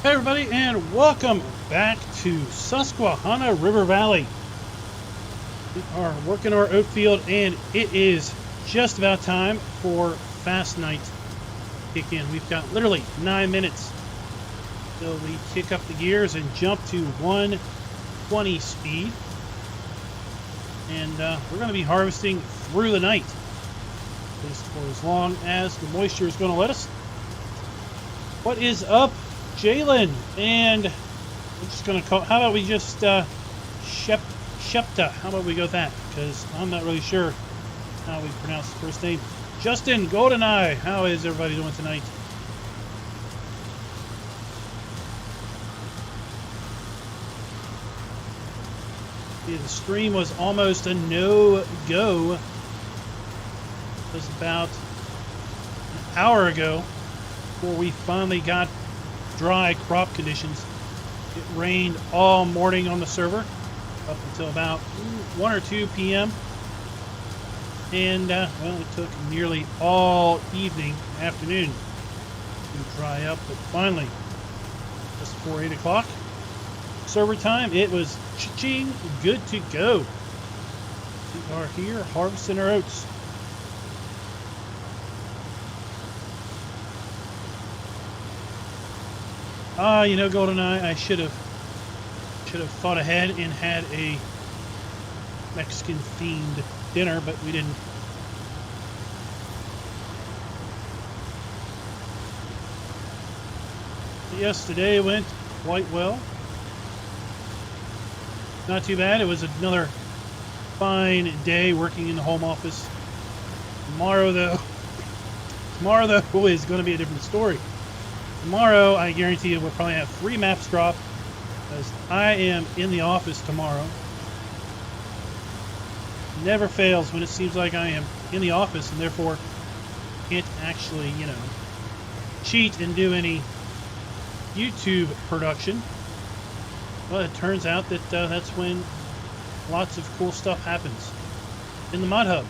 Hey everybody, and welcome back to Susquehanna River Valley. We are working our oat field, and it is just about time for fast night to kick in. We've got literally 9 minutes till we kick up the gears and jump to 120 speed. And we're going to be harvesting through the night, at least for as long as the moisture is going to let us. What is up, Jalen? And I'm just going to call, how about we just Shepta? How about we go with that? Because I'm not really sure how we pronounce the first name. Justin Goldeneye, how is everybody doing tonight? Yeah, the stream was almost a no-go. It was about an hour ago before we finally got dry crop conditions. It rained all morning on the server up until about 1 or 2 p.m. And well, it took nearly all evening, afternoon to dry up, but finally, just before 8 o'clock server time, it was cha-ching, good to go. We are here harvesting our oats. You know, GoldenEye, I should have thought ahead and had a Mexican themed dinner, but we didn't. Yes, today went quite well. Not too bad. It was another fine day working in the home office. Tomorrow though is going to be a different story. Tomorrow, I guarantee you, we'll probably have 3 maps drop, because I am in the office tomorrow. Never fails when it seems like I am in the office and therefore can't actually, you know, cheat and do any YouTube production. Well, it turns out that that's when lots of cool stuff happens in the Mod Hub.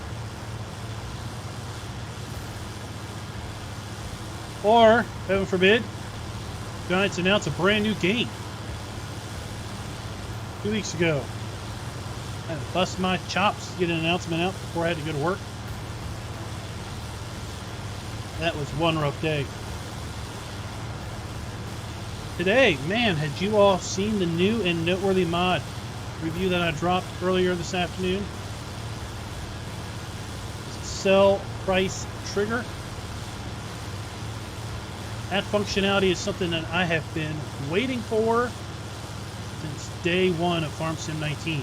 Or, heaven forbid, Giants announce a brand new game. 2 weeks ago, I had to bust my chops to get an announcement out before I had to go to work. That was one rough day. Today, man, had you all seen the new and noteworthy mod review that I dropped earlier this afternoon? Sell price trigger. That functionality is something that I have been waiting for since day one of Farm Sim 19.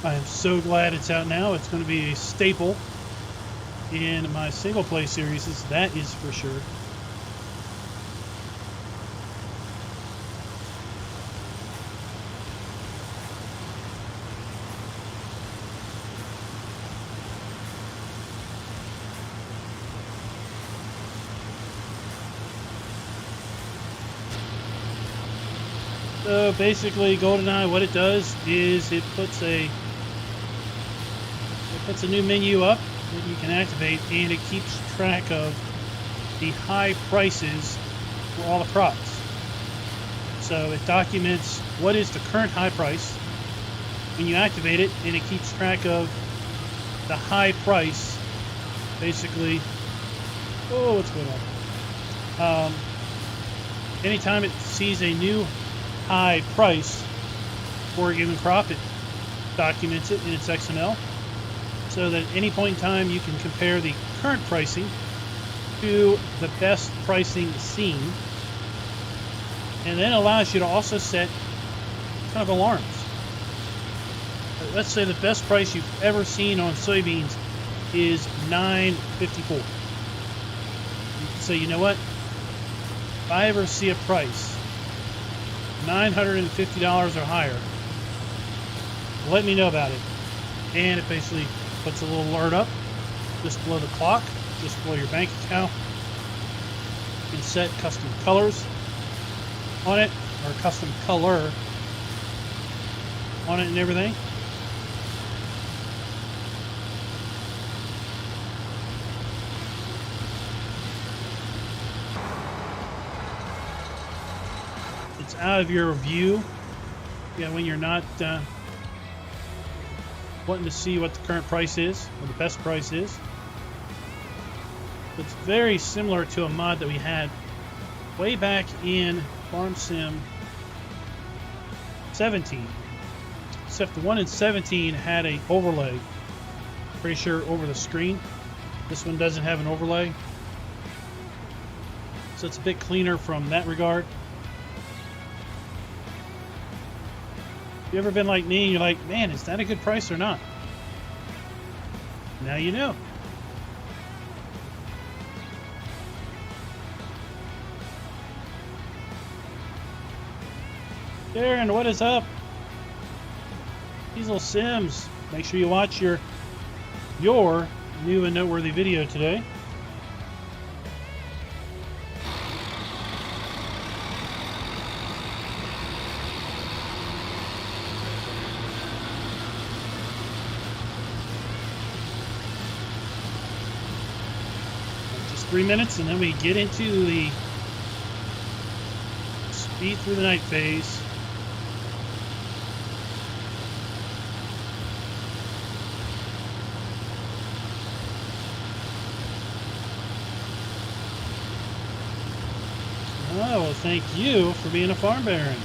I am so glad it's out now. It's going to be a staple in my single play series, that is for sure. So basically, GoldenEye, what it does is it puts a new menu up that you can activate, and it keeps track of the high prices for all the crops. So it documents what is the current high price when you activate it, and it keeps track of the high price. Basically, oh, what's going on? Anytime it sees a new high price for a given crop, it documents it in its XML, so that at any point in time you can compare the current pricing to the best pricing seen, and then allows you to also set kind of alarms. Let's say the best price you've ever seen on soybeans is $9.54. You can say, you know what, if I ever see a price $950 or higher, let me know about it. And it basically puts a little alert up just below the clock, just below your bank account. You can set custom colors on it, or custom color on it and everything. It's out of your view. Yeah, when you're not wanting to see what the current price is, or the best price is. It's very similar to a mod that we had way back in Farm Sim 17. Except the one in 17 had a overlay. Pretty sure over the screen. This one doesn't have an overlay. So it's a bit cleaner from that regard. You ever been like me and you're like, man, is that a good price or not? Now you know. Darren, what is up? Diesel Sims. Make sure you watch your new and noteworthy video today. Just 3 minutes and then we get into the speed through the night phase. Oh, well, thank you for being a farm baron.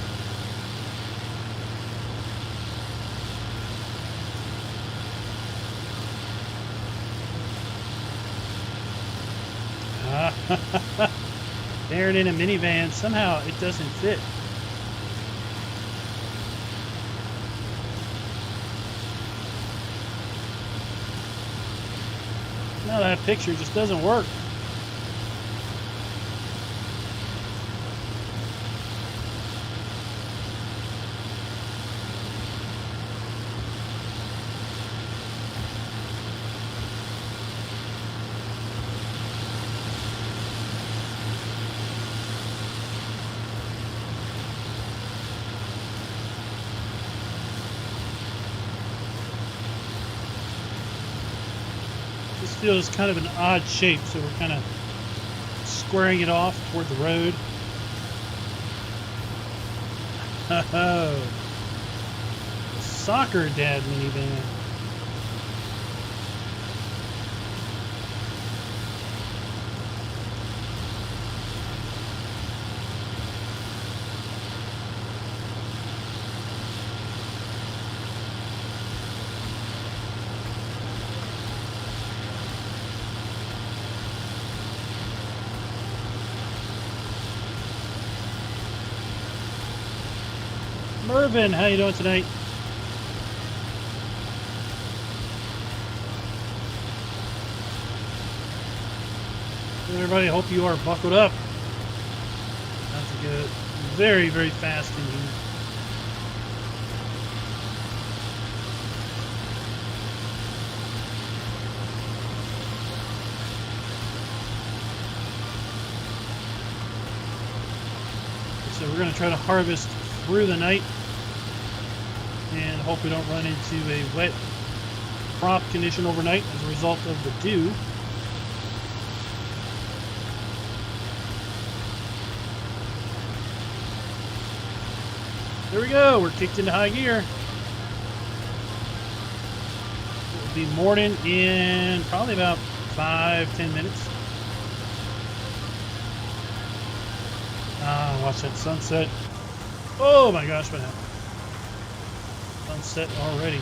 Baron in a minivan, somehow it doesn't fit. No, that picture just doesn't work. This field is kind of an odd shape, so we're kind of squaring it off toward the road. Oh, soccer dad minivan. Mervin, how you doing tonight? Everybody, hope you are buckled up. That's a good, very, very fast engine. So we're going to try to harvest through the night and hope we don't run into a wet crop condition overnight as a result of the dew. There we go, we're kicked into high gear. It'll be morning in probably about 5-10 minutes. Ah, watch that sunset. Oh my gosh, what happened? Sunset already.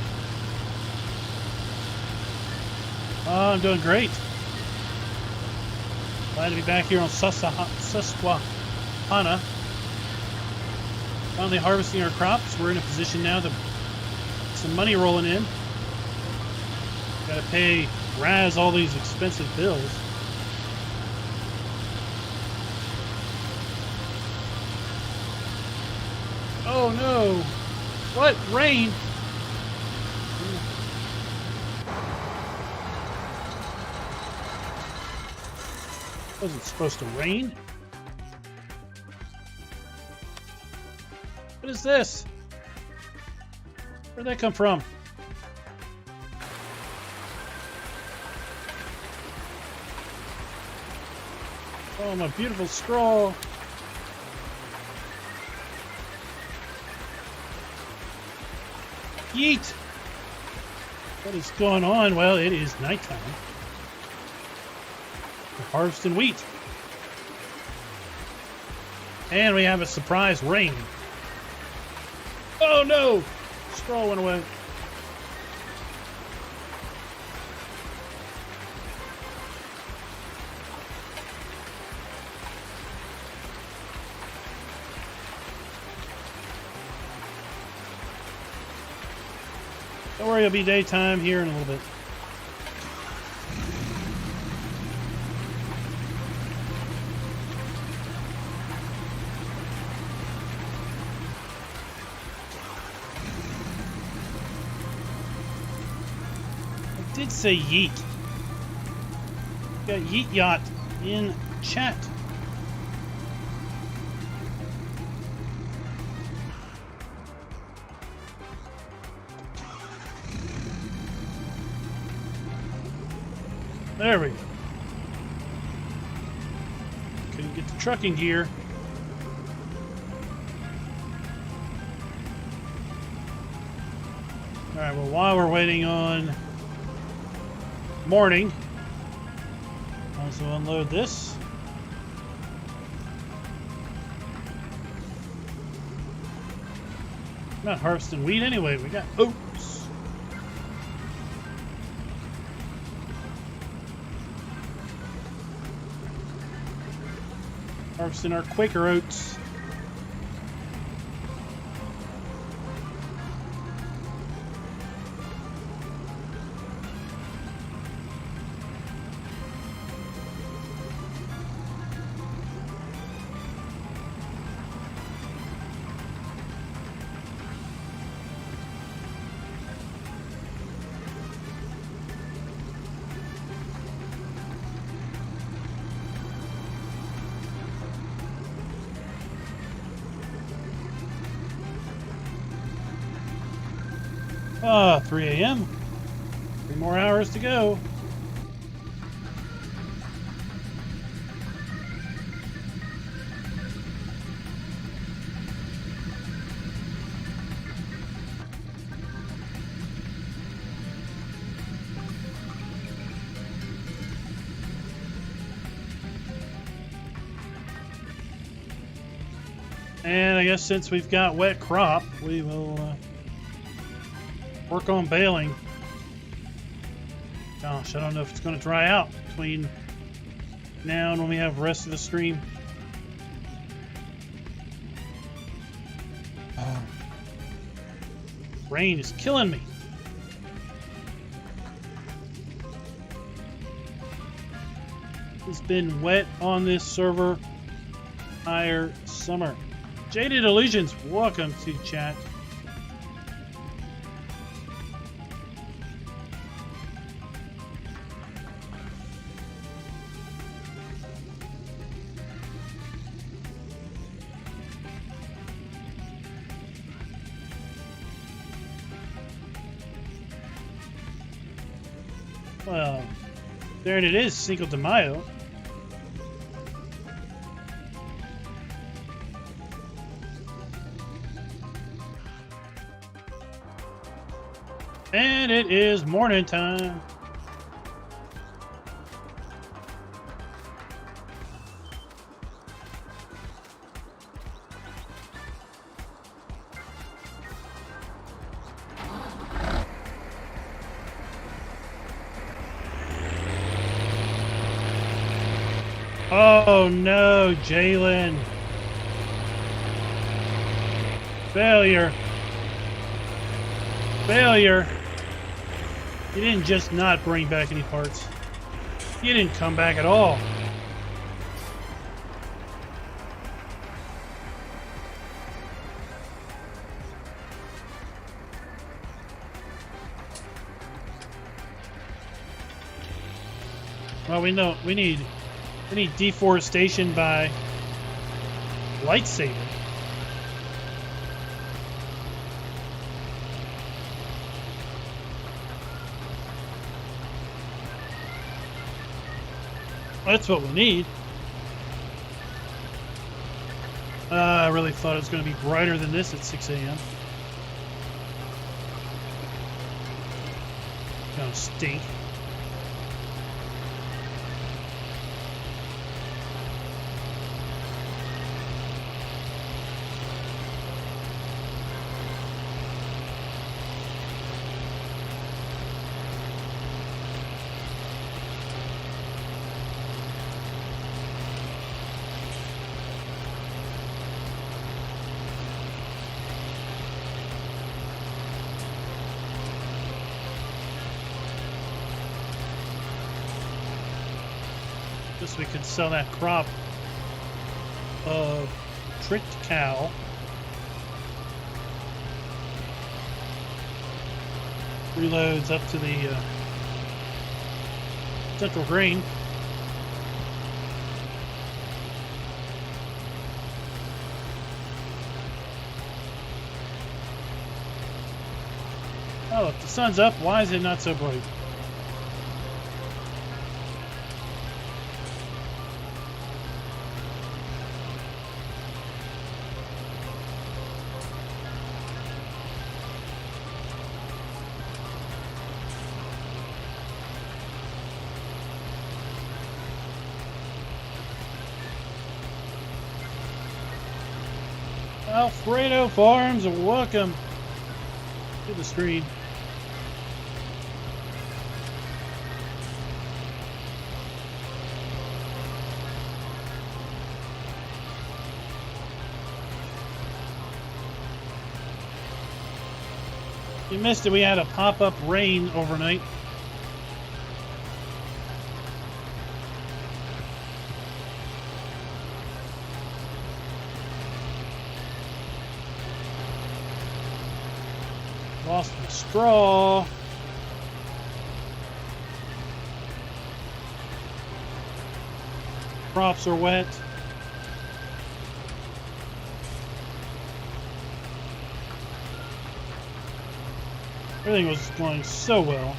Oh, I'm doing great. Glad to be back here on Susquehanna. Finally harvesting our crops. We're in a position now to get some money rolling in. Got to pay Raz all these expensive bills. Oh no! What? Rain? Wasn't supposed to rain. What is this? Where'd that come from? Oh, my beautiful scroll. Yeet! What is going on? Well, it is nighttime. We're harvesting wheat. And we have a surprise rain. Oh no! Straw went away. Don't worry, it'll be daytime here in a little bit. I did say yeet. Got yeet yacht in chat. There we go. Couldn't get the trucking gear. Alright, well, while we're waiting on morning, I'll also unload this. I'm not harvesting wheat anyway, we got oats. Harvesting our Quaker oats. Ah, 3 a.m. 3 more hours to go. And I guess since we've got wet crop, we will work on baling. Gosh, I don't know if it's going to dry out between now and when we have the rest of the stream. Oh. Rain is killing me. It's been wet on this server entire summer. Jaded Illusions, welcome to chat. Well, there it is, Cinco de Mayo. And it is morning time. Oh no, Jalen. Failure. Failure. You didn't just not bring back any parts. You didn't come back at all. Well, we know we need deforestation by lightsaber. That's what we need. I really thought it was going to be brighter than this at 6 a.m. stink. Guess we could sell that crop of tricked cow. Reloads up to the central grain. Oh, if the sun's up, why is it not so bright? Alfredo Farms, welcome to the stream. You missed it, we had a pop-up rain overnight. Lost the straw. Crops are wet. Everything was going so well.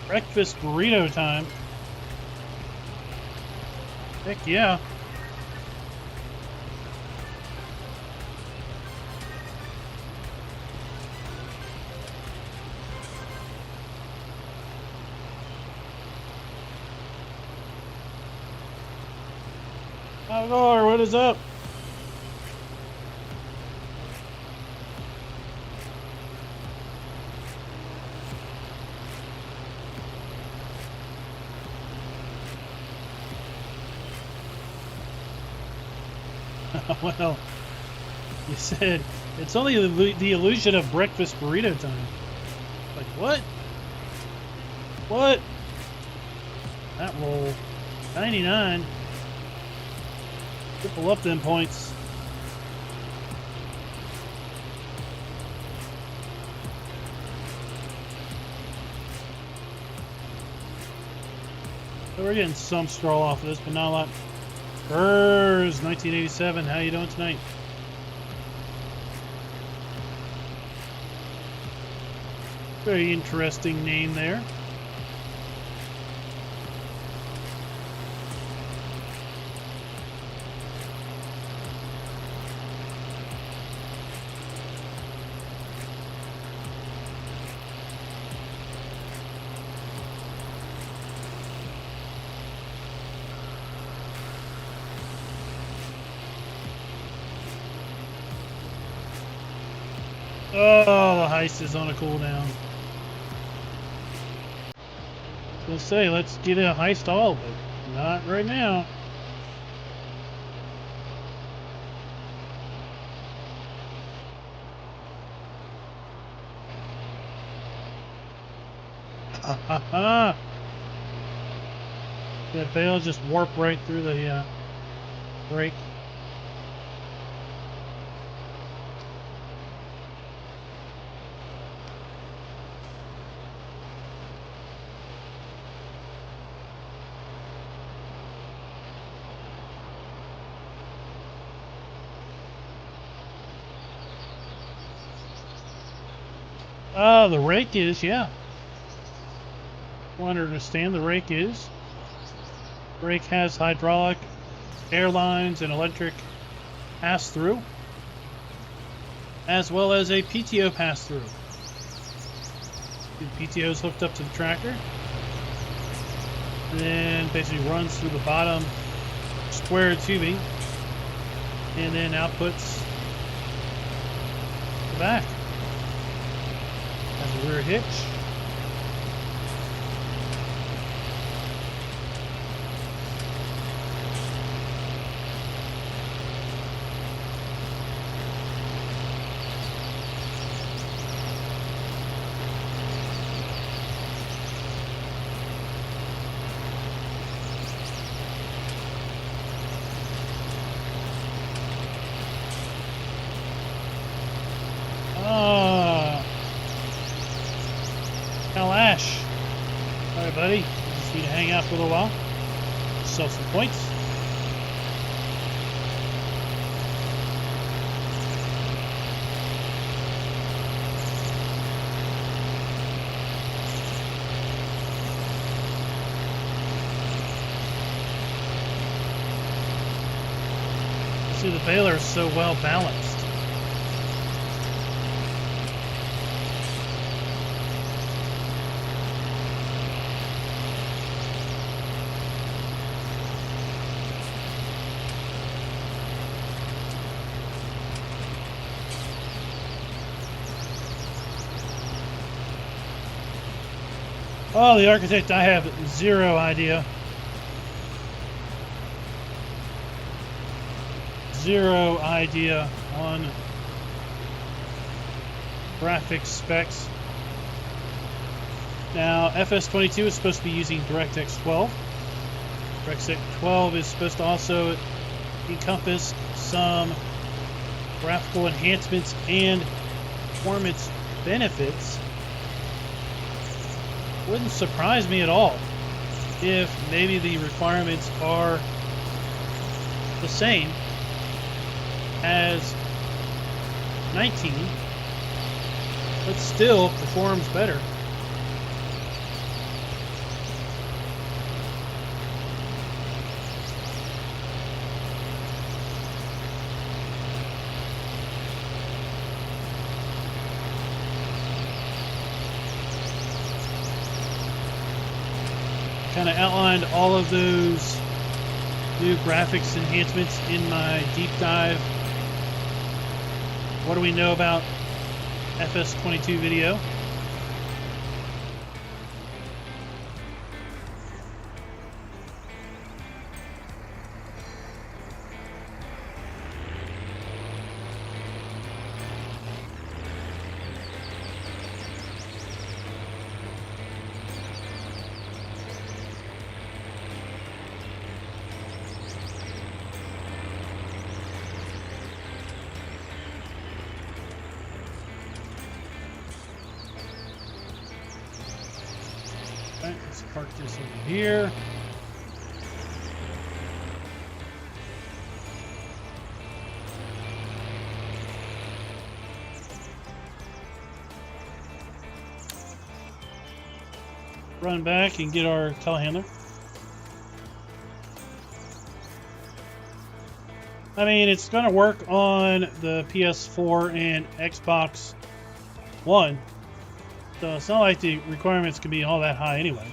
Breakfast burrito time. Heck yeah. Algar, what is up? Well, you said it's only the illusion of breakfast burrito time. Like, what? What? That roll. 99. Triple up them points. So we're getting some straw off of this, but not a lot. Burrs, 1987. How you doing tonight? Very interesting name there. Oh, the heist is on a cooldown. I was gonna say, let's get a heist all, but not right now. Ha ha ha! That bale just warped right through the break. The rake is, yeah. Want to understand the rake is. Rake has hydraulic airlines and electric pass-through, as well as a PTO pass-through. The PTO is hooked up to the tractor, and then basically runs through the bottom square tubing, and then outputs the back. Has a rear hitch. Kalash. Alright, buddy. Just need to hang out for a little while. Sell some points. See, the baler is so well balanced. Oh, the architect, I have zero idea. Zero idea on graphics specs. Now, FS22 is supposed to be using DirectX 12. DirectX 12 is supposed to also encompass some graphical enhancements and performance benefits. Wouldn't surprise me at all if maybe the requirements are the same as 19, but still performs better. Kind of outlined all of those new graphics enhancements in my deep dive. What do we know about FS22 video? Right, let's park this over here. Run back and get our telehandler. I mean, it's going to work on the PS4 and Xbox One. So it's not like the requirements can be all that high anyway.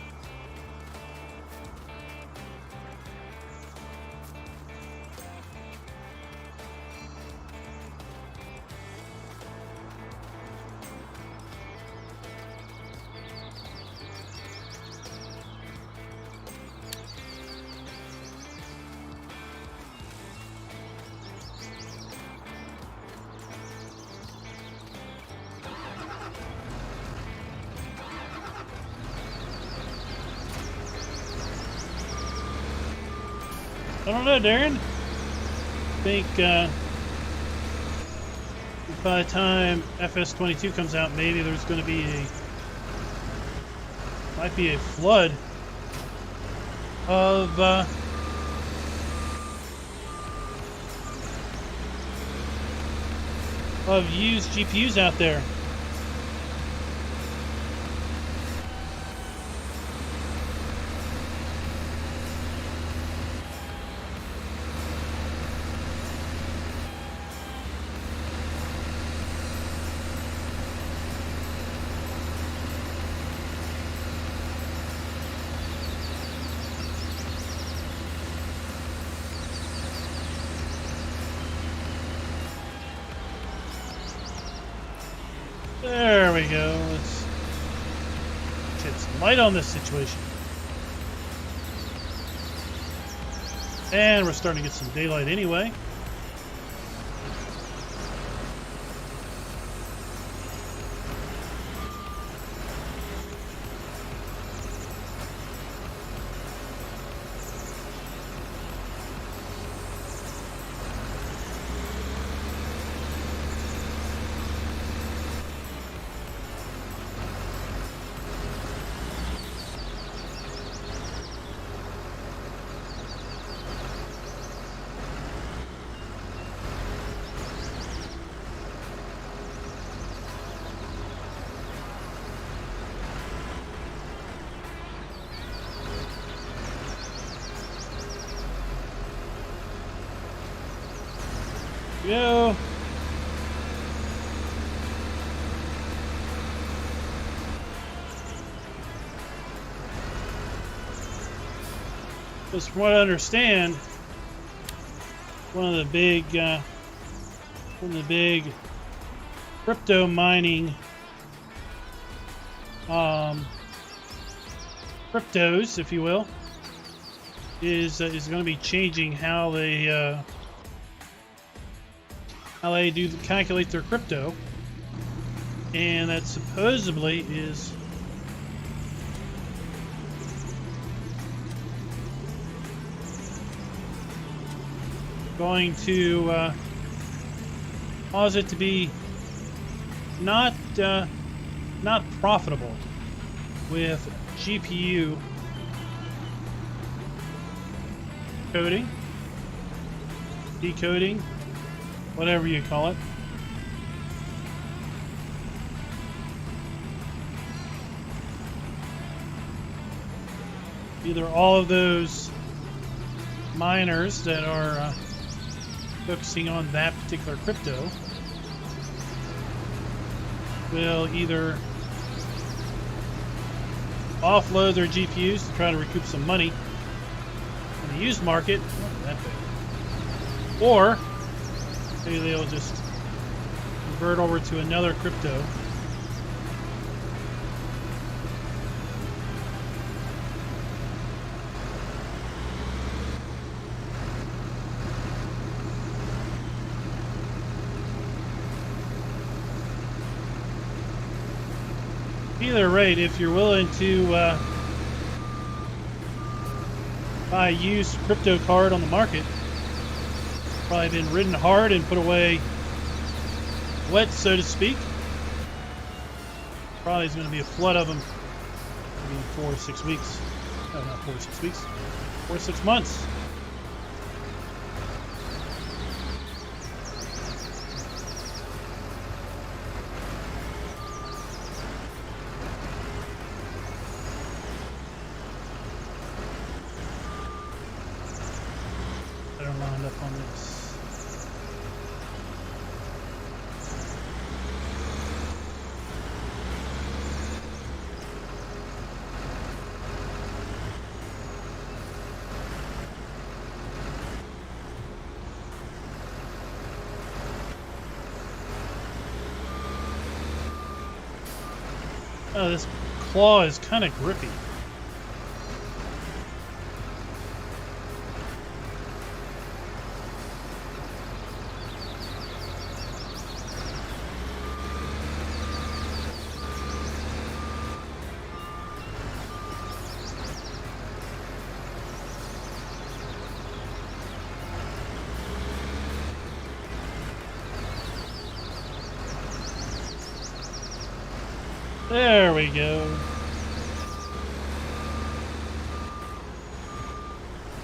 I don't know, Darren. I think by the time FS22 comes out, maybe there's going to be might be a flood of used GPUs out there. There we go. Let's shed some light on this situation. And we're starting to get some daylight anyway. Go. Because from what I understand, one of the big crypto mining cryptos, if you will, is going to be changing how they calculate their crypto, and that supposedly is going to cause it to be not profitable with GPU coding, decoding, whatever you call it. Either all of those miners that are focusing on that particular crypto will either offload their GPUs to try to recoup some money in the used market, not that big, or maybe they'll just convert over to another crypto. Either rate, if you're willing to buy a used crypto card on the market, probably been ridden hard and put away wet, so to speak. Probably is going to be a flood of them in 4 or 6 weeks. No, not 4 or 6 weeks. 4 or 6 months. Better line up on this. Oh, this claw is kind of grippy. There we go.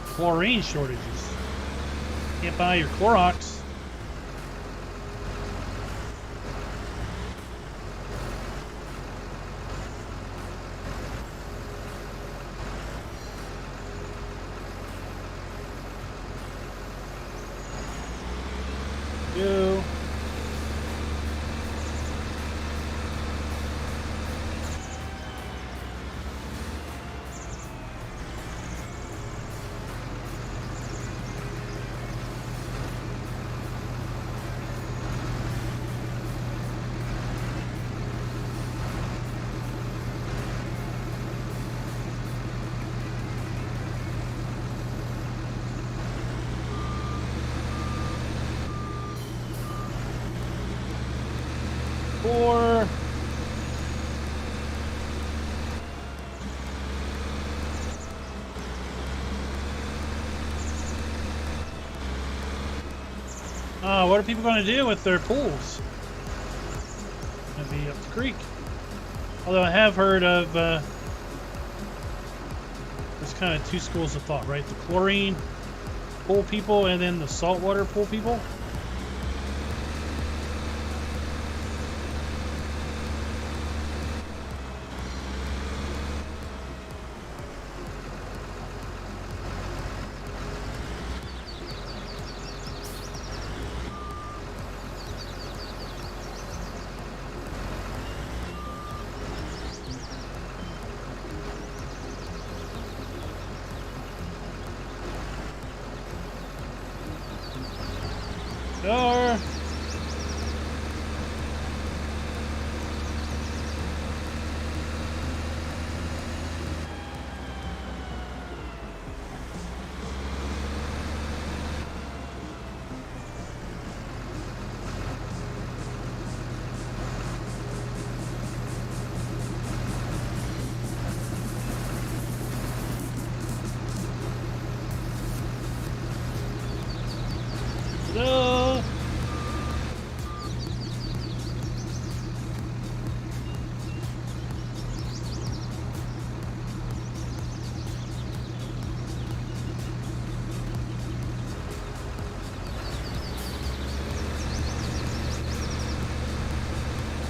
Chlorine shortages. Can't buy your Clorox. Go. 4. What are people going to do with their pools? Going to be up the creek. Although I have heard of, there's kind of two schools of thought, right? The chlorine pool people and then the saltwater pool people. Sure. No.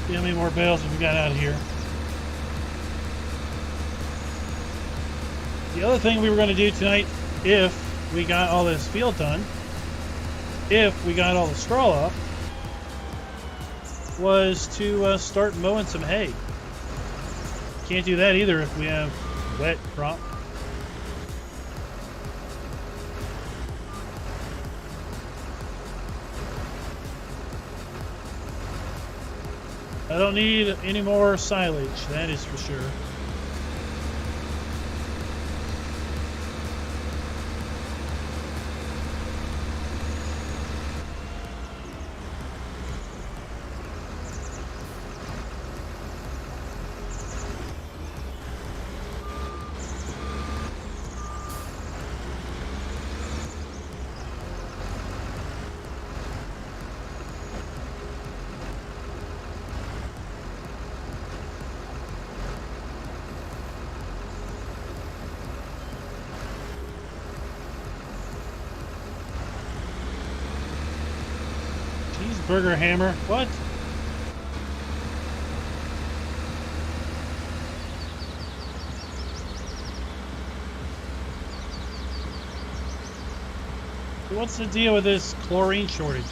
See how many more bales have we got out of here. The other thing we were going to do tonight, if we got all this field done, if we got all the straw up, was to start mowing some hay. Can't do that either if we have wet crop. I don't need any more silage, that is for sure. Burger hammer. What? What's the deal with this chlorine shortage?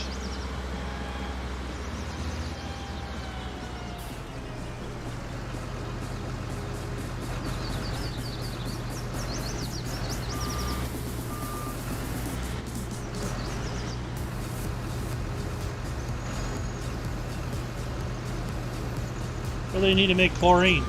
Or they need to make chlorine.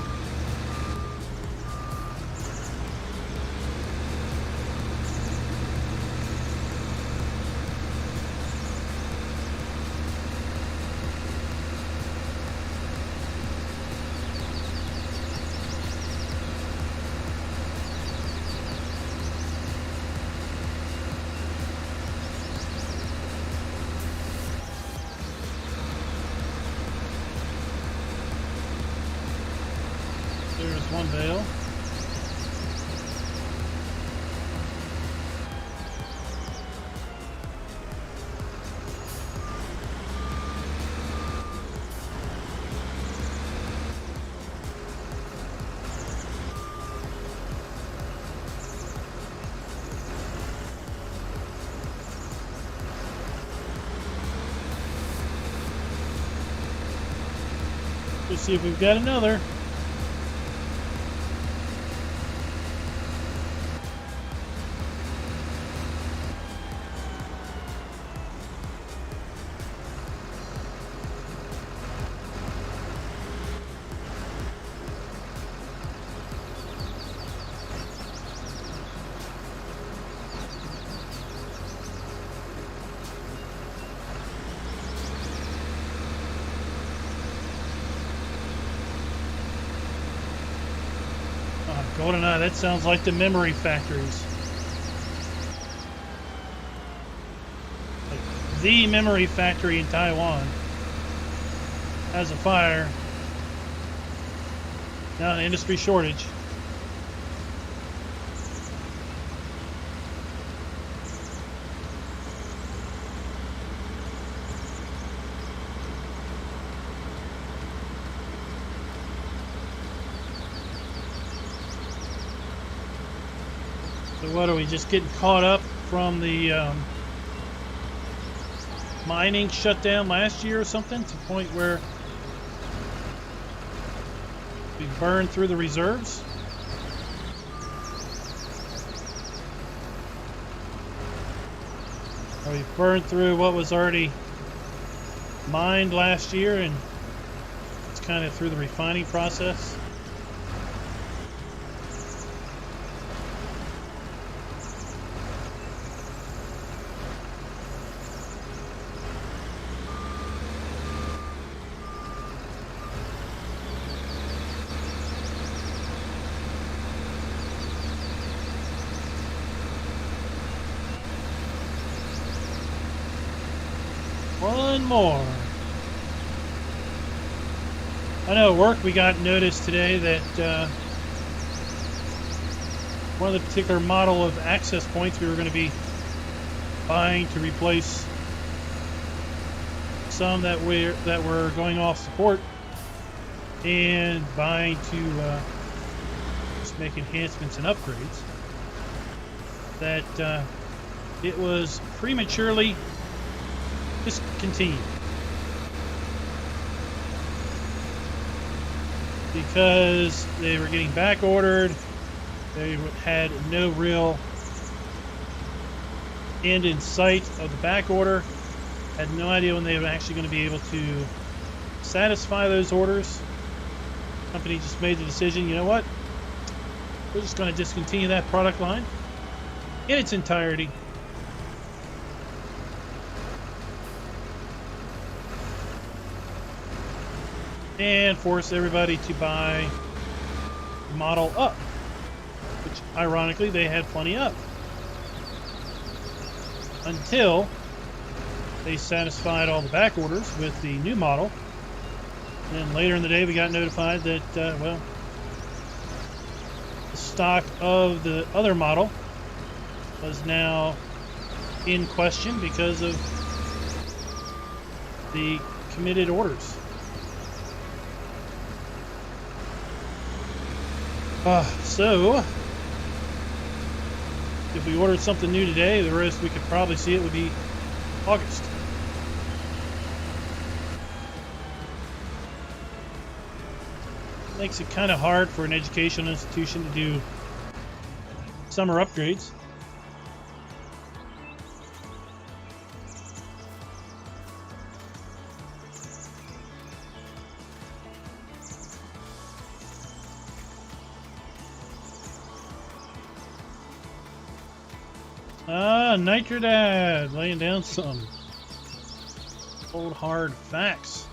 There's one bale. Let's see if we've got another. GoldenEye, that sounds like the memory factories. Like the memory factory in Taiwan has a fire. Now an industry shortage. So what are we just getting caught up from the mining shutdown last year or something to the point where we burned through the reserves? Or we burned through what was already mined last year and it's kind of through the refining process? One more. I know at work we got notice today that one of the particular model of access points we were going to be buying to replace some that were going off support and buying to just make enhancements and upgrades, that it was prematurely discontinued because they were getting back ordered. They had no real end in sight of the back order. Had no idea when they were actually going to be able to satisfy those orders. The company just made the decision, you know what, we're just going to discontinue that product line in its entirety. And force everybody to buy Model Up, which ironically they had plenty of, until they satisfied all the back orders with the new model. And then later in the day we got notified that well, the stock of the other model was now in question because of the committed orders. So, if we ordered something new today, the rest we could probably see it would be August. Makes it kind of hard for an educational institution to do summer upgrades. Nitrodad, laying down some cold hard facts.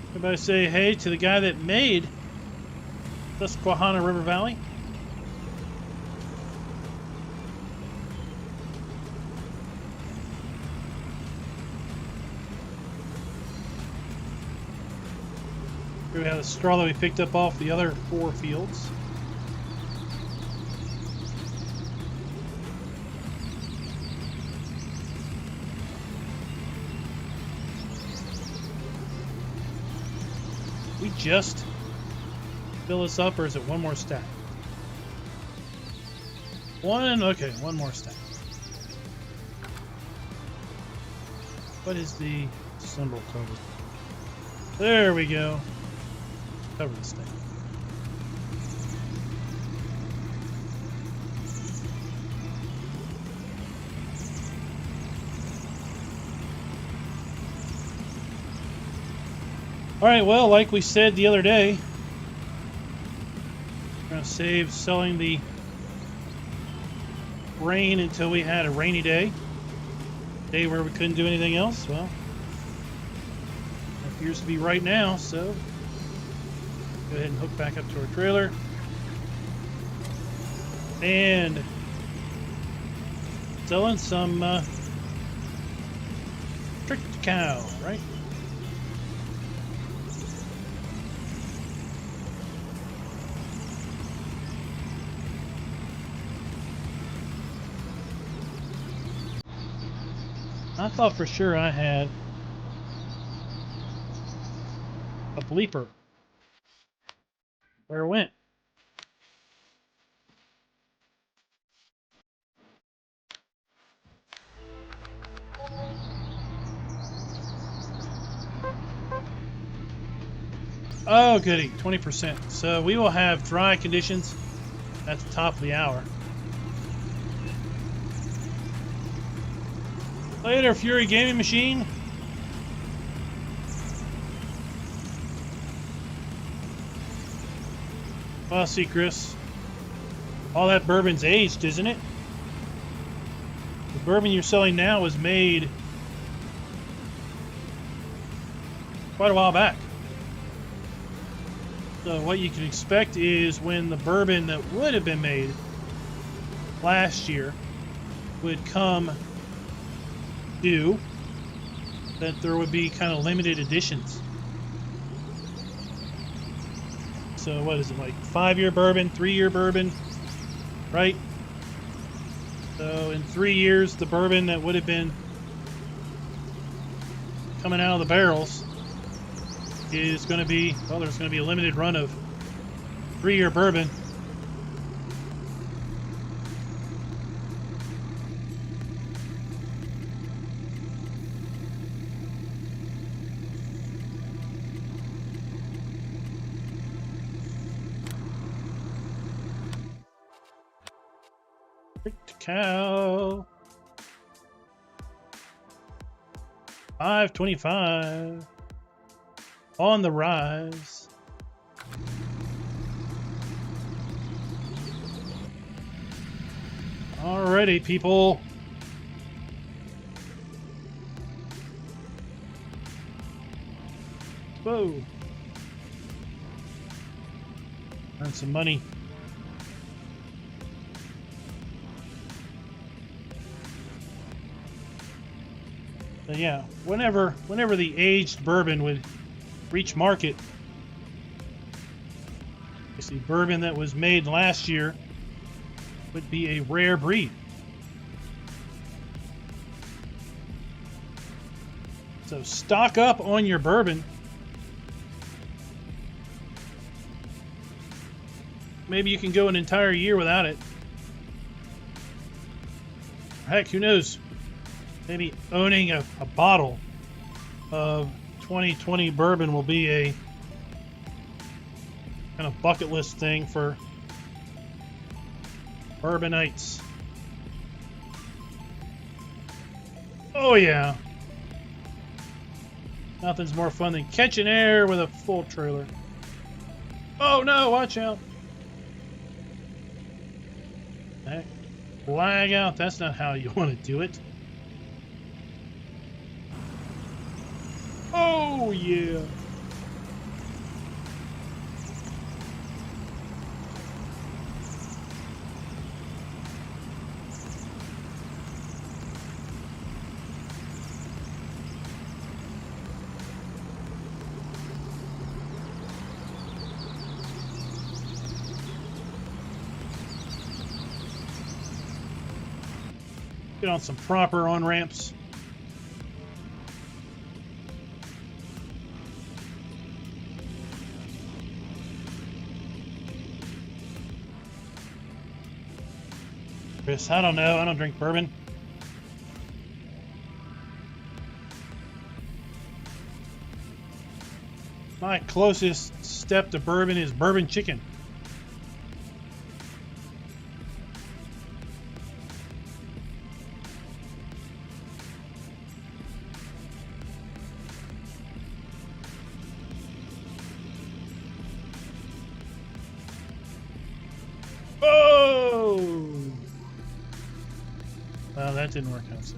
Everybody say hey to the guy that made Susquehanna River Valley. Here we have the straw that we picked up off the other 4 fields. We just fill this up, or is it one more stack? Okay, one more stack. What is the symbol cover? There we go. Cover the stack. Alright, well, like we said the other day, we're going to save selling the grain until we had a rainy day. Day where we couldn't do anything else. Well, it appears to be right now, so go ahead and hook back up to our trailer. And selling some tricked cow, right? I thought for sure I had a bleeper. Where it went? Oh, goody, 20%. So we will have dry conditions at the top of the hour. Later, Fury Gaming Machine. Well, see, Chris, all that bourbon's aged, isn't it? The bourbon you're selling now was made quite a while back. So what you can expect is when the bourbon that would have been made last year would come due, that there would be kind of limited editions. So what is it, like 5-year bourbon, 3-year bourbon, right? So in 3 years, the bourbon that would have been coming out of the barrels is going to be, well, there's going to be a limited run of 3-year bourbon. Cow. 525 on the rise. Alrighty, people. Whoa. Earn some money. But yeah, whenever the aged bourbon would reach market, you see, bourbon that was made last year would be a rare breed. So stock up on your bourbon. Maybe you can go an entire year without it. Heck, who knows? Maybe owning a bottle of 2020 bourbon will be a kind of bucket list thing for bourbonites. Oh yeah. Nothing's more fun than catching air with a full trailer. Oh no, watch out. Heck, flag out, that's not how you want to do it. Oh yeah. Get on some proper on-ramps. Chris, I don't know. I don't drink bourbon. My closest step to bourbon is bourbon chicken. Well, that didn't work out so.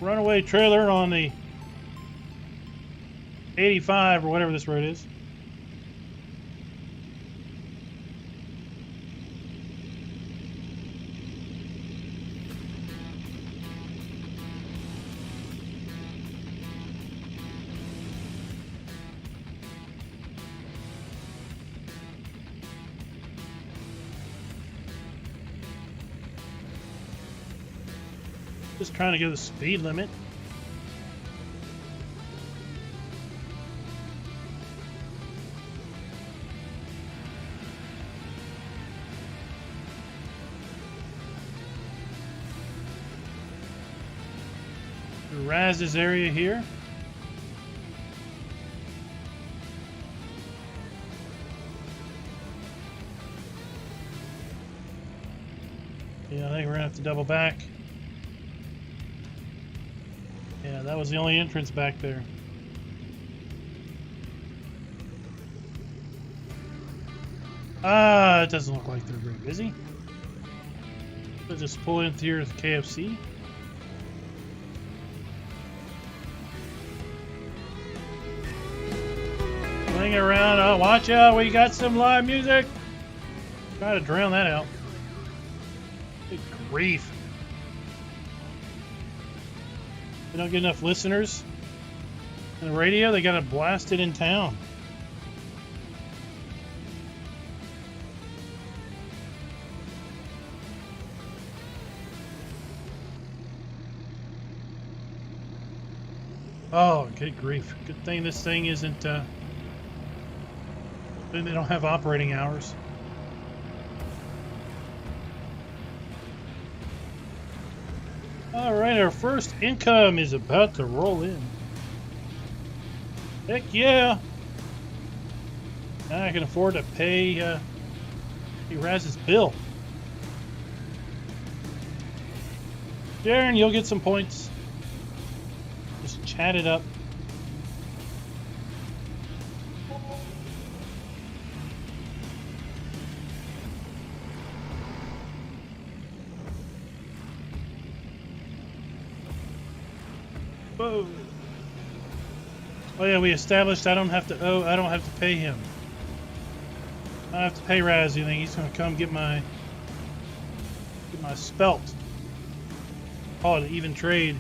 Runaway trailer on the 85 or whatever this road is. Just trying to go the speed limit. The Raz's area here. Yeah, I think we're gonna have to double back. Yeah, that was the only entrance back there. It doesn't look like they're very busy. We'll just pull in here at the KFC. Swing around. Oh, watch out. We got some live music. Try to drown that out. Good grief. They don't get enough listeners on the radio. They got to blast it in town. Oh, good grief. Good thing this thing isn't, then they don't have operating hours. All right, our first income is about to roll in. Heck yeah. Now I can afford to pay Raz's bill. Darren, you'll get some points. Just chat it up. Whoa. Oh yeah, we established I don't have to pay him. I don't have to pay Raz anything. He's gonna come get my spelt. Call it an even trade.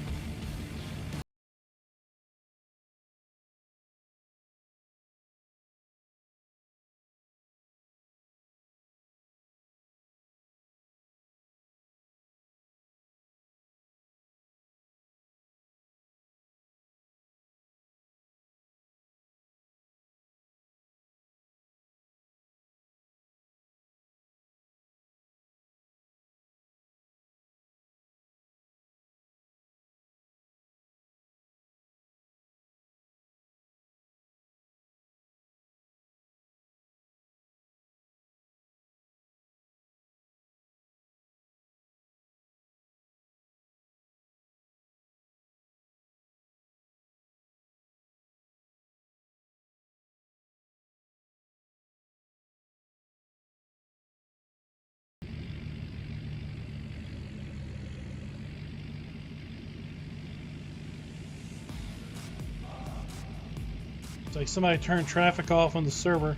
It's like somebody turned traffic off on the server.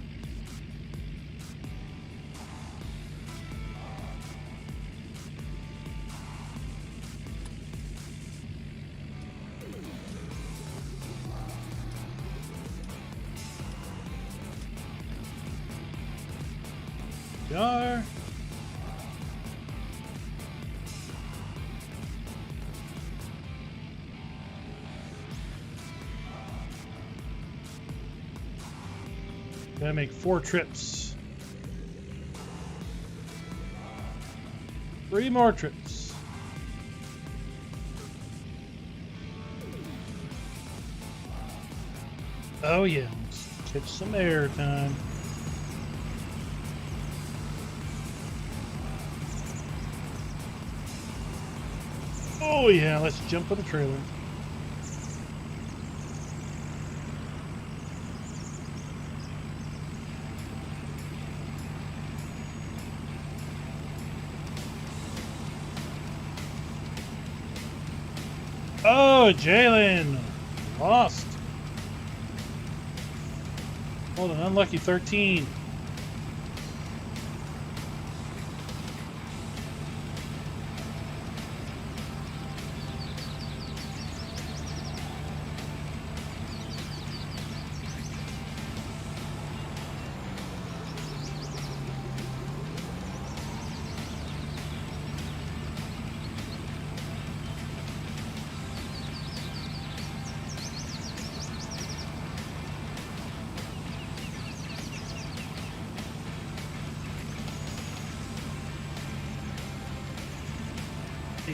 Jar. Gotta make 4 trips. 3 more trips. Oh yeah, let's catch some air time. Oh yeah, let's jump with the trailer. Oh, Jalen lost. Hold on, unlucky 13.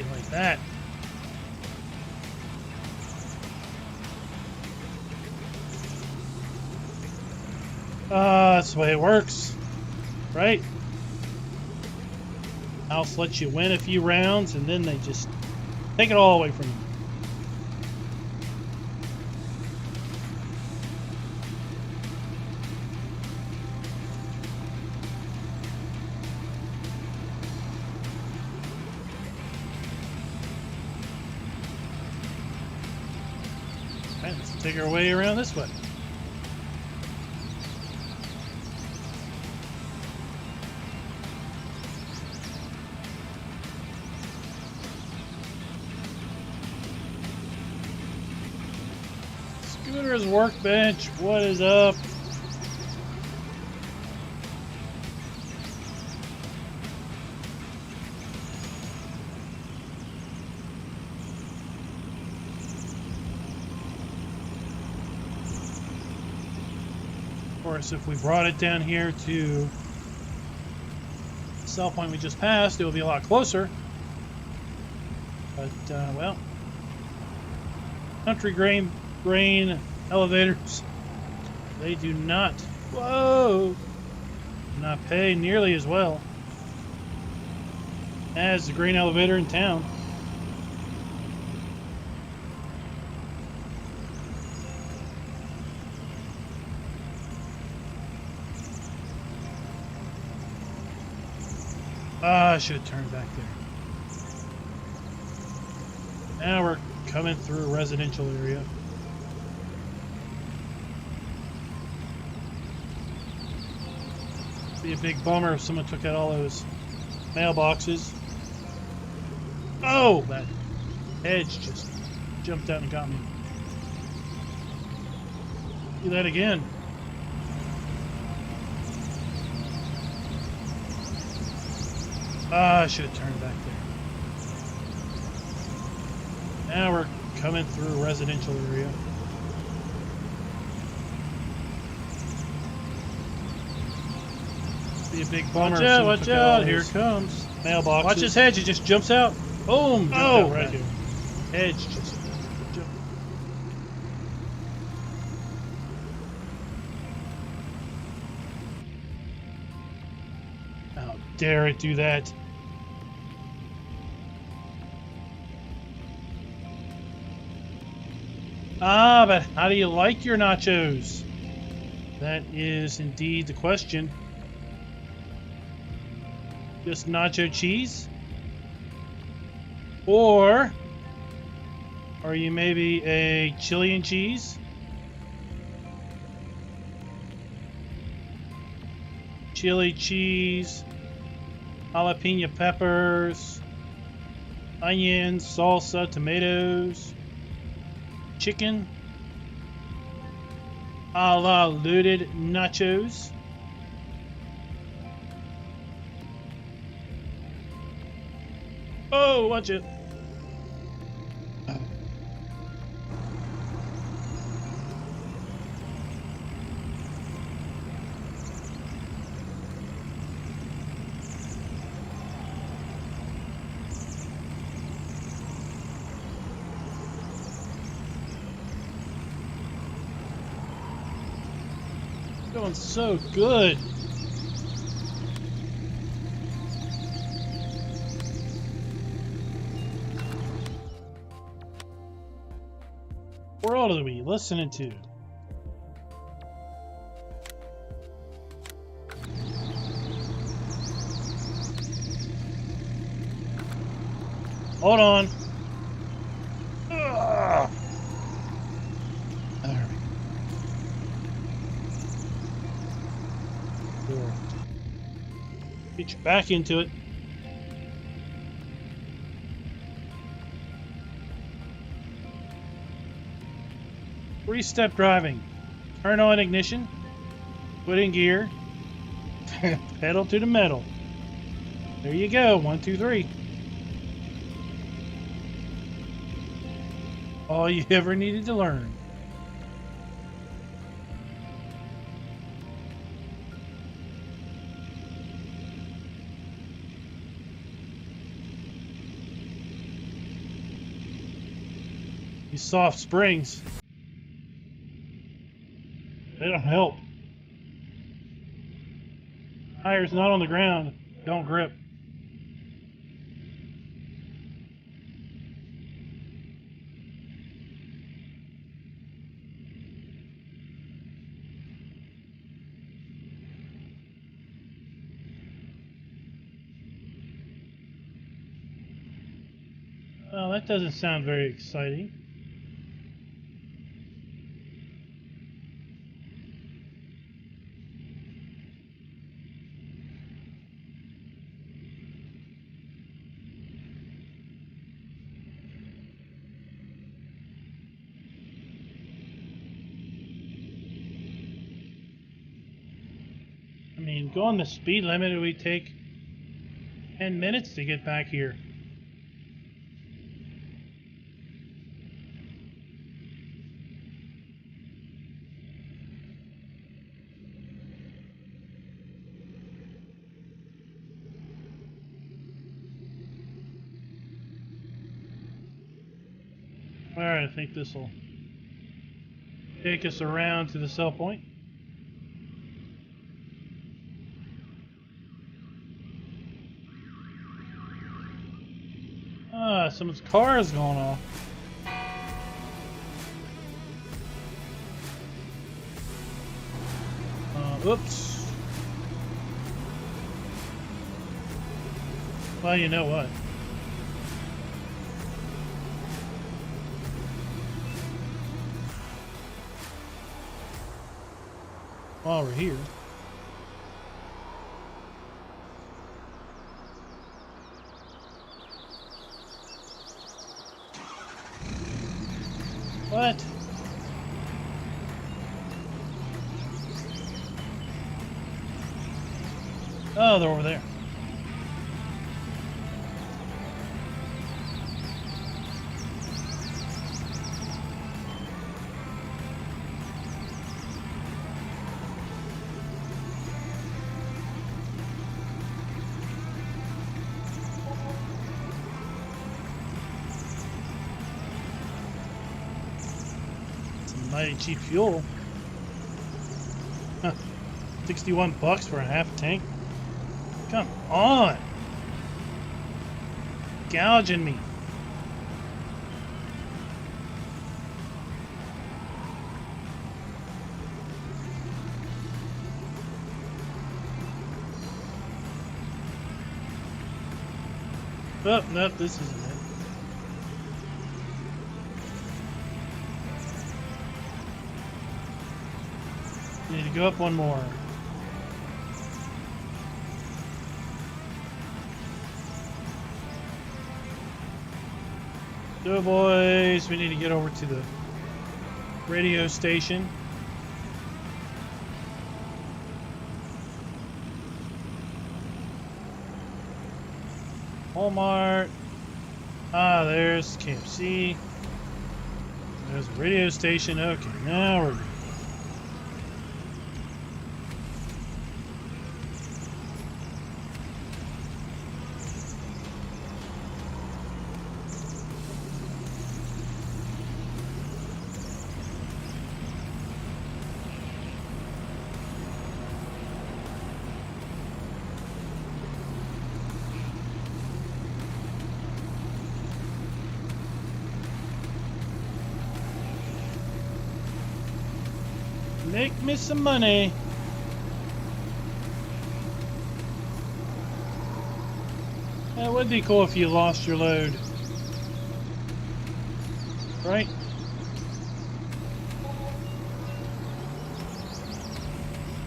Like that. That's the way it works, right? House lets you win a few rounds and then they just take it all away from you. Right, let's take our way around this way. Scooter's Workbench, what is up? Of course, if we brought it down here to the cell point we just passed, it would be a lot closer. But, well, country grain elevators, they do not, not pay nearly as well as the grain elevator in town. I should have turned back there. Now we're coming through a residential area. Be a big bummer if someone took out all those mailboxes. Oh, that hedge just jumped out and got me. Do that again. I should have turned back there. Now we're coming through a residential area. Be a big bummer. Watch out, watch out. Here it comes. Mailboxes. Watch his hedge. He just jumps out. Boom. Jumped out right here. Hedge just jumped. How dare it do that? Ah, but how do you like your nachos? That is indeed the question. Just nacho cheese? Or are you maybe a chili and cheese? Chili cheese, jalapeno peppers, onions, salsa, tomatoes, chicken, a la loaded nachos. Oh, watch it. Doing so good. What world are we listening to? Hold on. Ugh. There we go. Get you back into it. Three-step driving. Turn on ignition. Put in gear. Pedal to the metal. There you go. 1, 2, 3. All you ever needed to learn. These soft springs, they don't help. Tires not on the ground don't grip. Well, that doesn't sound very exciting. I mean, going the speed limit, it would take 10 minutes to get back here. Alright, I think this will take us around to the sell point. Ah, someone's car is going off. Oops. Well, you know what? While we're here. What? Oh, they're over there. Mighty cheap fuel. Huh. $61 for a half tank. Come on. Gouging me. Oh, no, this isn't it. Need to go up one more. So boys, we need to get over to the radio station. Walmart. Ah, there's KFC. There's the radio station. Okay, now we're good. Make me some money. It would be cool if you lost your load. Right?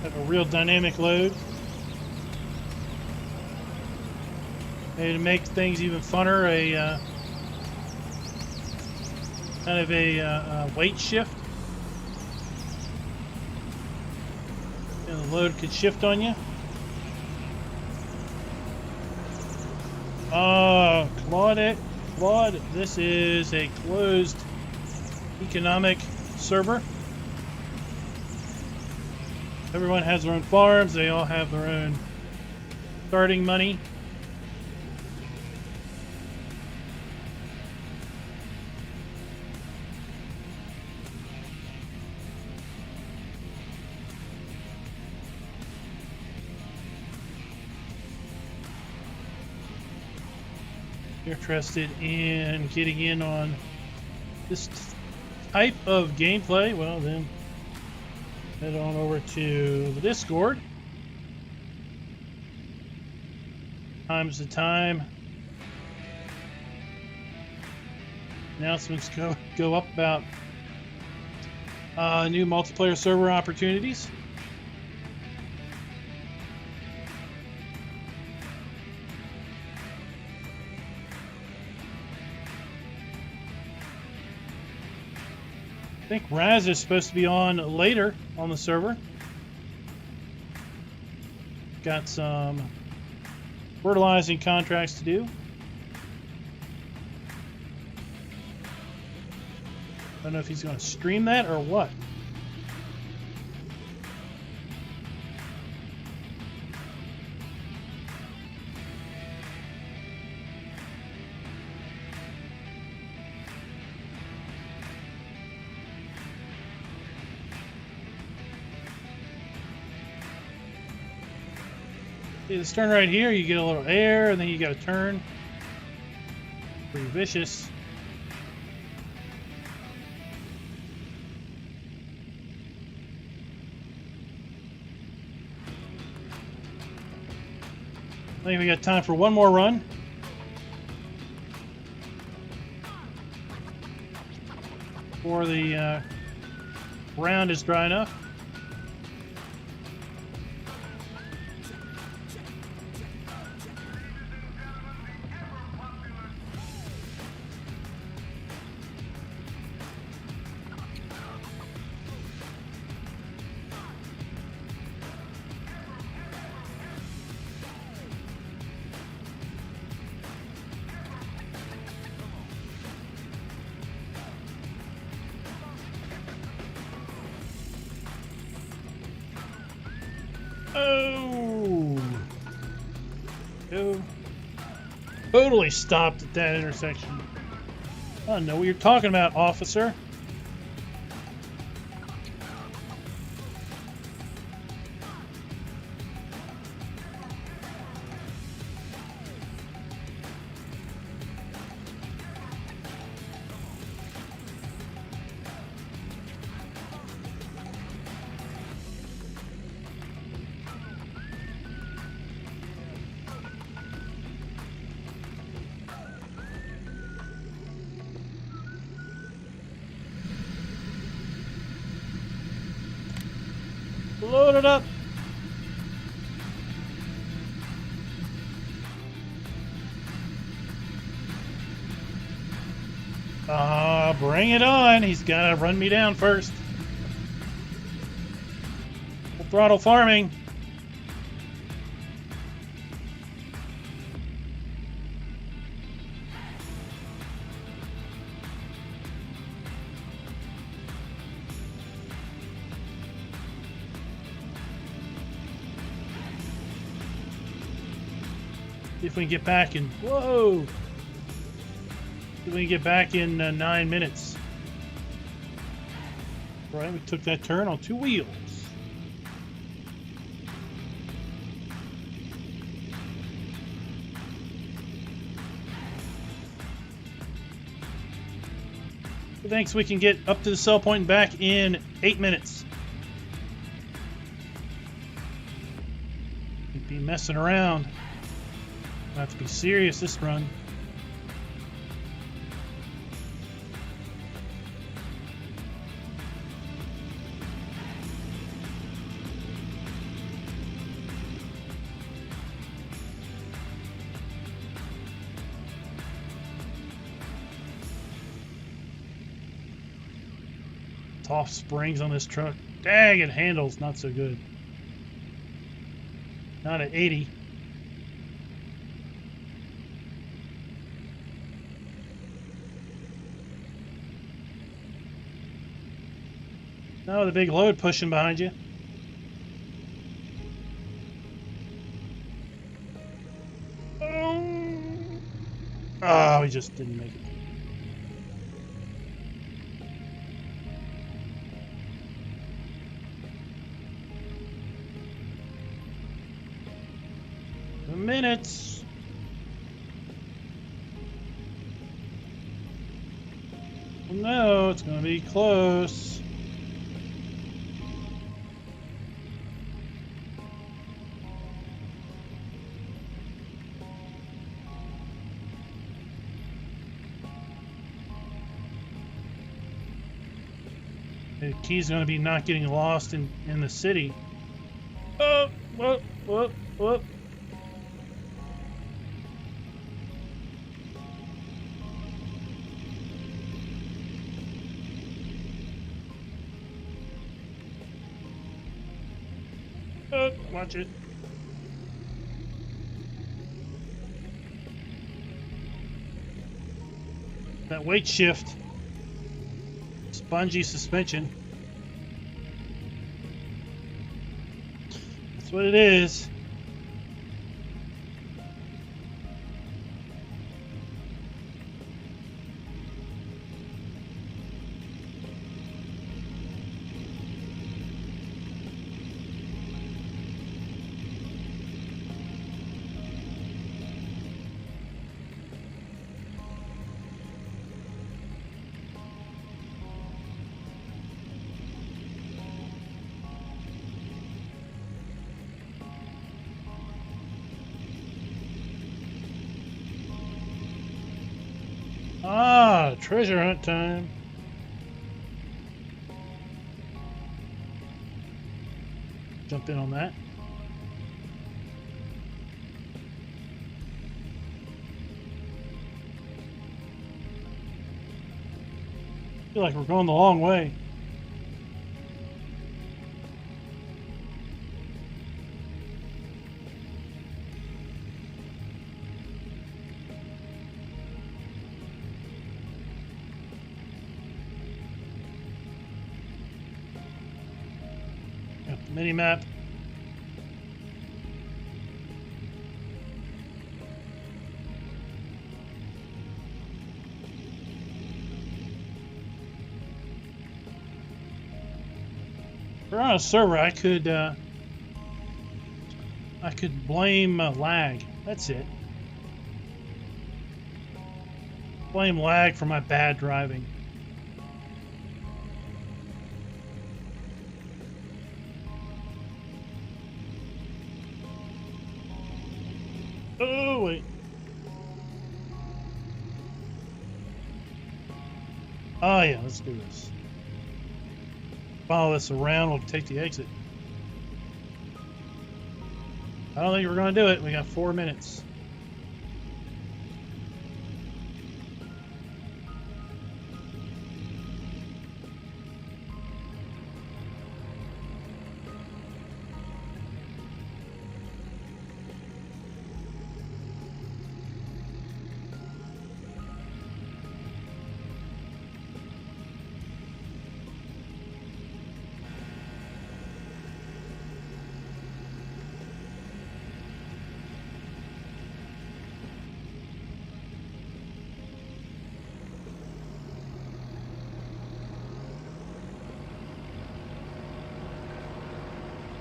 Have a real dynamic load. And to make things even funner, a kind of a weight shift. And the load could shift on you. Claude, this is a closed economic server. Everyone has their own farms. They all have their own starting money. Interested in getting in on this type of gameplay, well then head on over to the Discord. Time's the time. Announcements go up about new multiplayer server opportunities. I think Raz is supposed to be on later on the server. Got some fertilizing contracts to do. I don't know if he's going to stream that or what. See this turn right here, you get a little air, and then you got a turn. Pretty vicious. I think we got time for one more run. Before the ground is dry enough. Oh! Totally stopped at that intersection. I don't know what you're talking about, officer. Load it up. Bring it on. He's got to run me down first. Full throttle farming. If we can get back in, whoa! If we can get back in 9 minutes. Right, we took that turn on 2 wheels. He thinks we can get up to the sell point and back in 8 minutes. messing around. I have to be serious this run. Off springs on this truck. Dang, it handles not so good. Not at 80. No, the big load pushing behind you. Oh, he just didn't make it. Minutes. Well, no, it's going to be close. The key's going to be not getting lost in the city. Oh, whoop, whoop, whoop. Watch it. That weight shift. Spongy suspension. That's what it is. Ah, treasure hunt time. Jump in on that. I feel like we're going the long way. Mini map. If we're on a server, I could blame lag. That's it. Blame lag for my bad driving. Oh, wait. Oh, yeah, let's do this. Follow this around, we'll take the exit. I don't think we're going to do it. We got 4 minutes.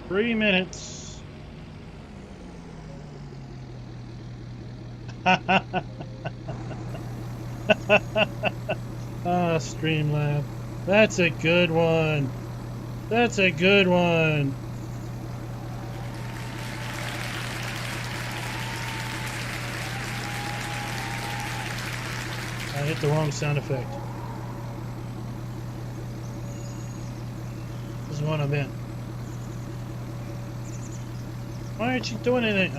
Three minutes. Streamlab. That's a good one. That's a good one. I hit the wrong sound effect. This is what I meant. Why aren't you doing anything?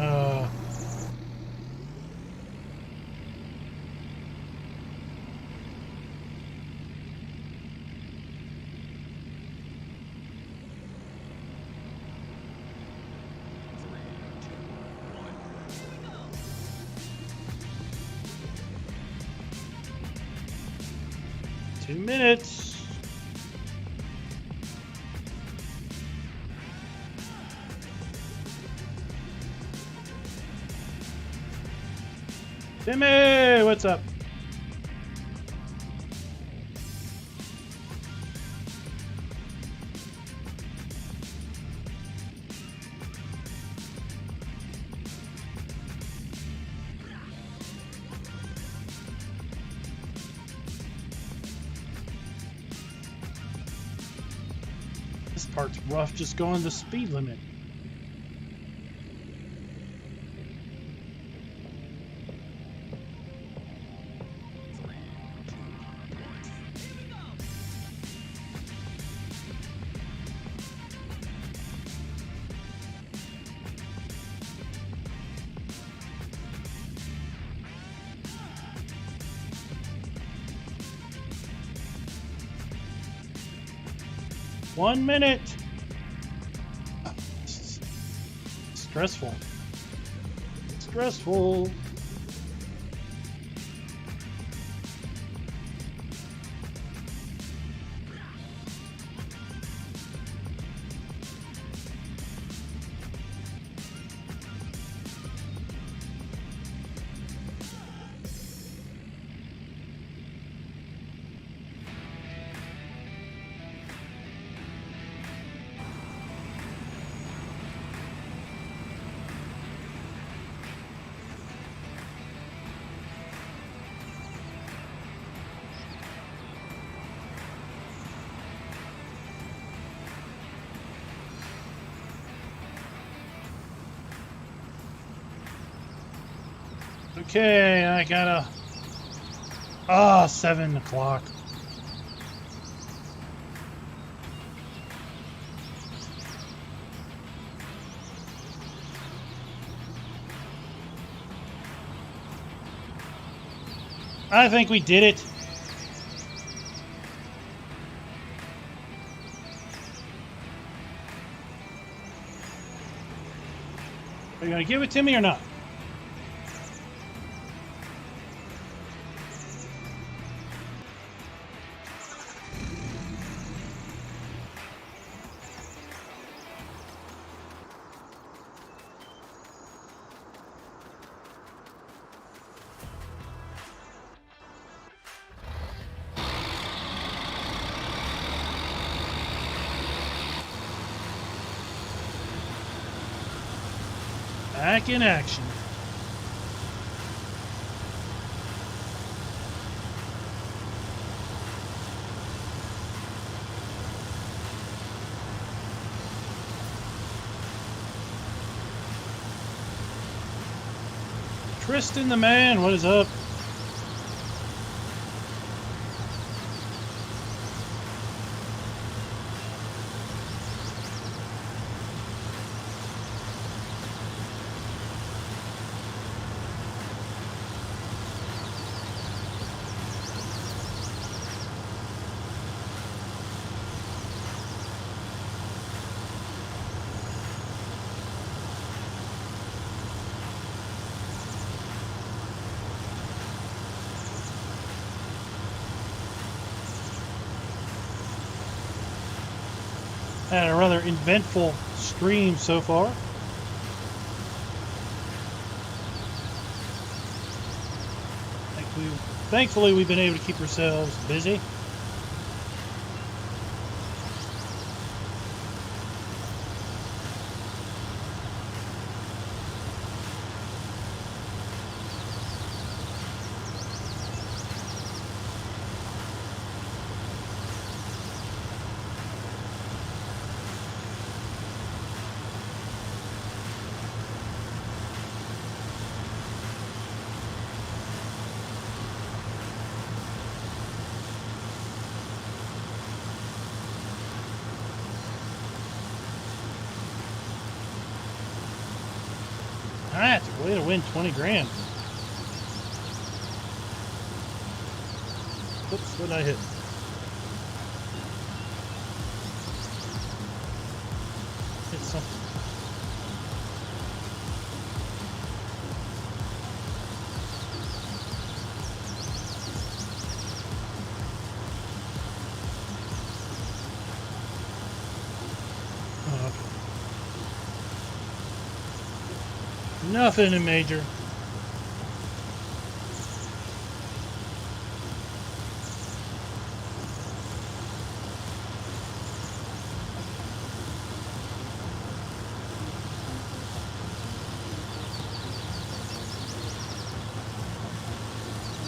2 minutes. Timmy, what's up? This part's rough, just going the speed limit. One minute. Stressful. Stressful. Okay, I gotta... 7 o'clock. I think we did it. Are you gonna give it to me or not? Back in action. Tristan the man, what is up? Had a rather eventful stream so far. Thankfully, we've been able to keep ourselves busy. That's a way to win 20 grand. Oops, what did I hit? Hit something. Oh, okay. Nothing major.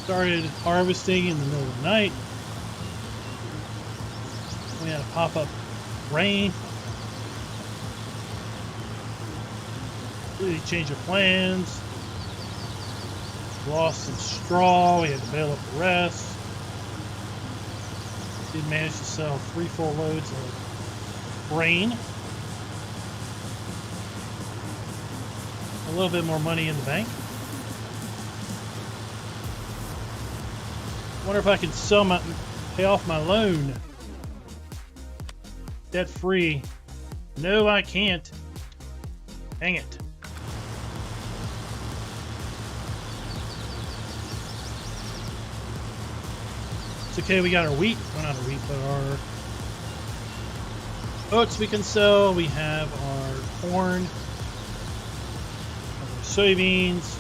Started harvesting in the middle of the night. We had a pop-up rain. Really changed our plans. Lost some straw. We had to bale up the rest. Did manage to sell 3 full loads of grain. A little bit more money in the bank. Wonder if I can pay off my loan. Debt free. No, I can't. Dang it. It's okay, we got our wheat. Well, not our wheat, but our oats we can sell. We have our corn, our soybeans.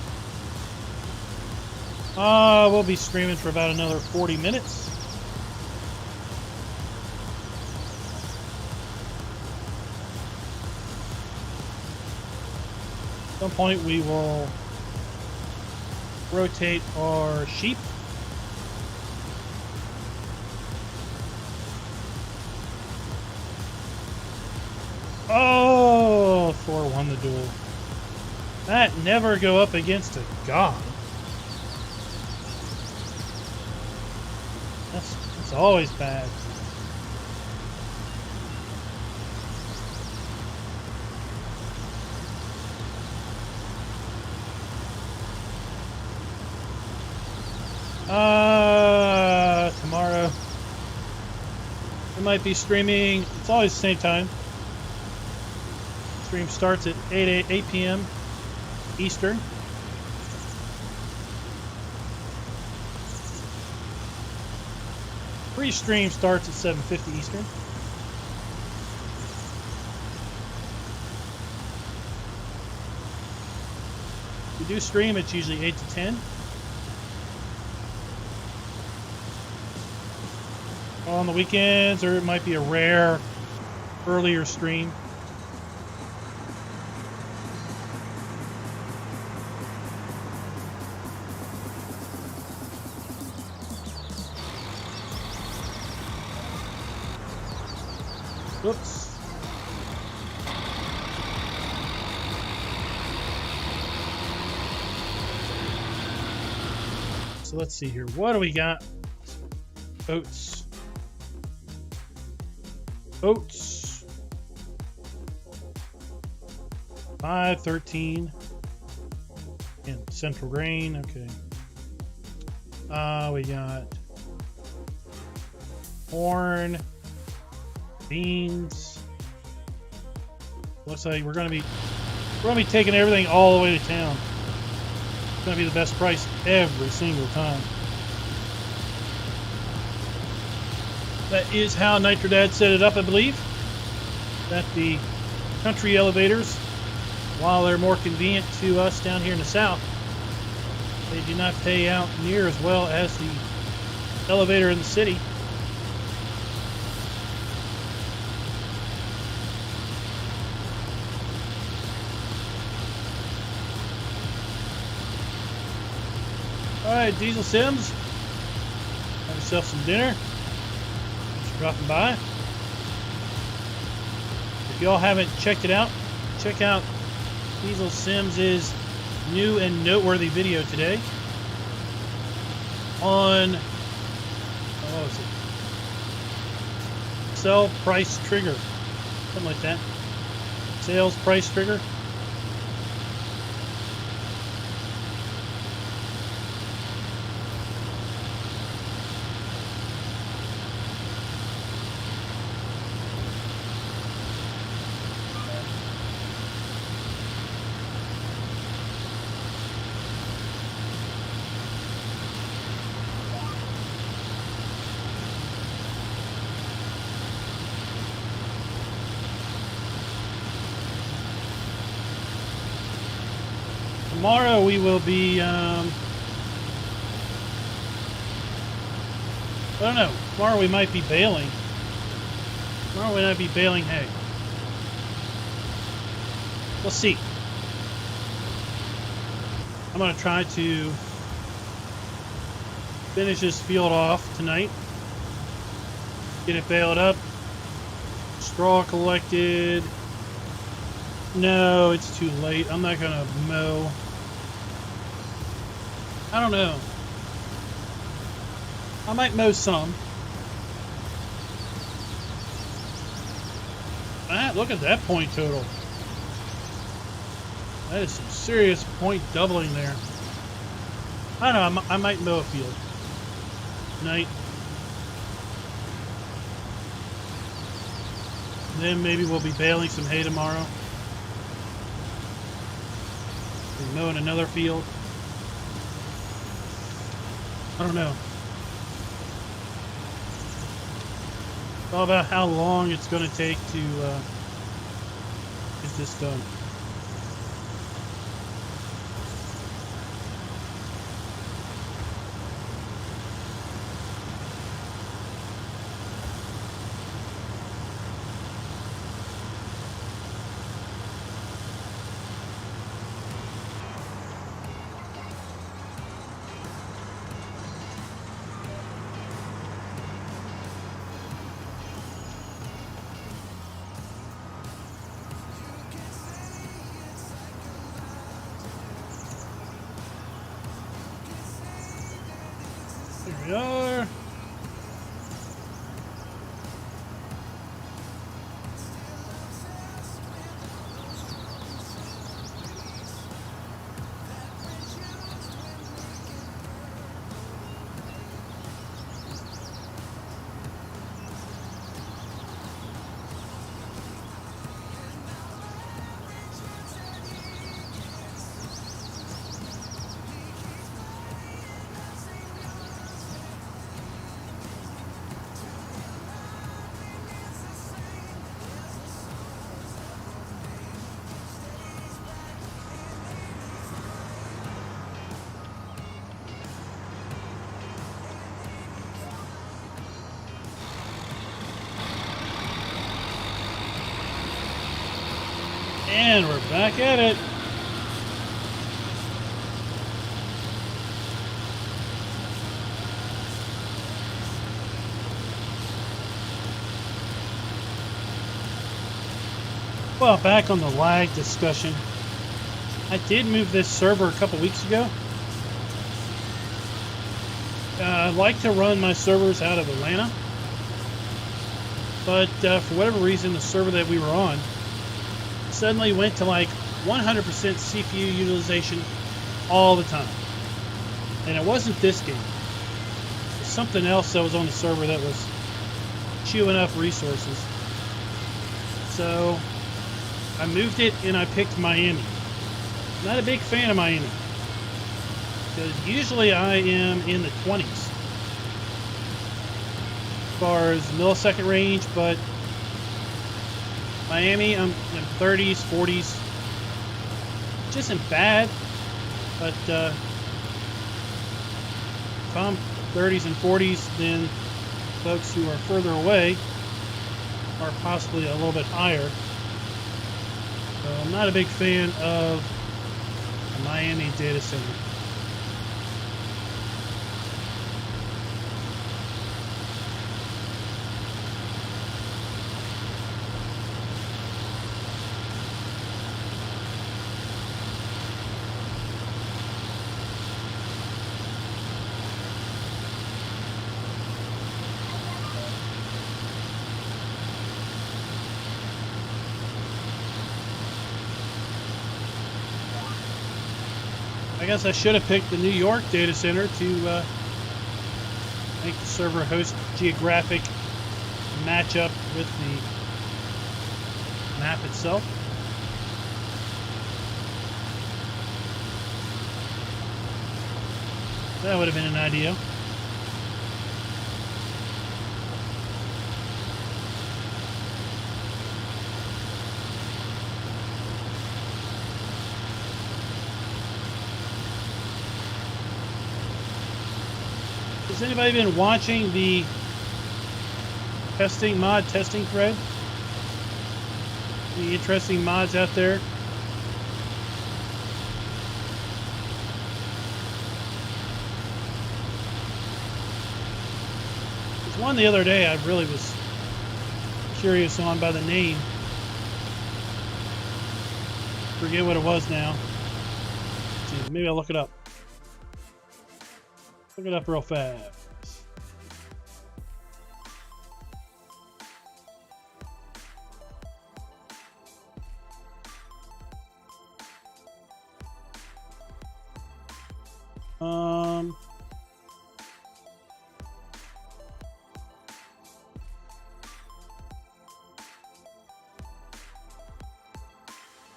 We'll be streaming for about another 40 minutes. At some point we will rotate our sheep. Oh, Thor won the duel. That never go up against a god. That's always bad. Tomorrow we might be streaming. It's always the same time. Stream starts at 8 p.m. Eastern. Pre-stream starts at 7:50 Eastern. We do stream, it's usually 8 to 10. On the weekends, or it might be a rare earlier stream. Whoops. So let's see here. What do we got? Oats. Oats. 5.13. And central grain. Okay. We got corn. Beans. Looks like we're gonna be taking everything all the way to town. It's gonna be the best price every single time. That is how Nitrodad set it up, I believe. That the country elevators, while they're more convenient to us down here in the south, they do not pay out near as well as the elevator in the city. Alright, Diesel Sims. Have yourself some dinner. Thanks for dropping by. If y'all haven't checked it out, check out Diesel Sims' new and noteworthy video today on, what was it? Sell price trigger. Something like that. Sales price trigger. Tomorrow we will be, I don't know. Tomorrow we might be baling. Tomorrow we might be baling hay. We'll see. I'm going to try to finish this field off tonight. Get it baled up. Straw collected. No, it's too late. I'm not going to mow. I don't know. I might mow some. Look at that point total. That is some serious point doubling there. I don't know. I might mow a field tonight. Then maybe we'll be baling some hay tomorrow. Be mowing another field. I don't know. It's all about how long it's going to take to get this done. There we are. And we're back at it. Well, back on the lag discussion. I did move this server a couple weeks ago. I like to run my servers out of Atlanta. But for whatever reason, the server that we were on suddenly went to like 100% CPU utilization all the time. And it wasn't this game. It was something else that was on the server that was chewing up resources. So I moved it and I picked Miami. Not a big fan of Miami, because usually I am in the 20s as far as millisecond range, but Miami, I'm in 30s, 40s, which isn't bad, but if I'm 30s and 40s, then folks who are further away are possibly a little bit higher. So I'm not a big fan of the Miami data center. I guess I should have picked the New York data center to make the server host geographic match up with the map itself. That would have been an idea. Has anybody been watching the mod testing thread? Any interesting mods out there? There's one the other day I really was curious on by the name. Forget what it was now. Let's see, maybe I'll look it up. Look it up real fast.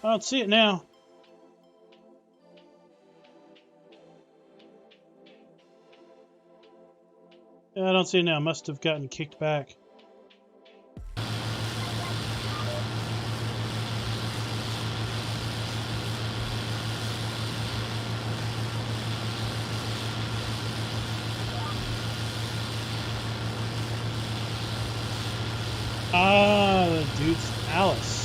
I don't see it now. Yeah, I don't see it now. Must have gotten kicked back. Ah, the dude's Alice.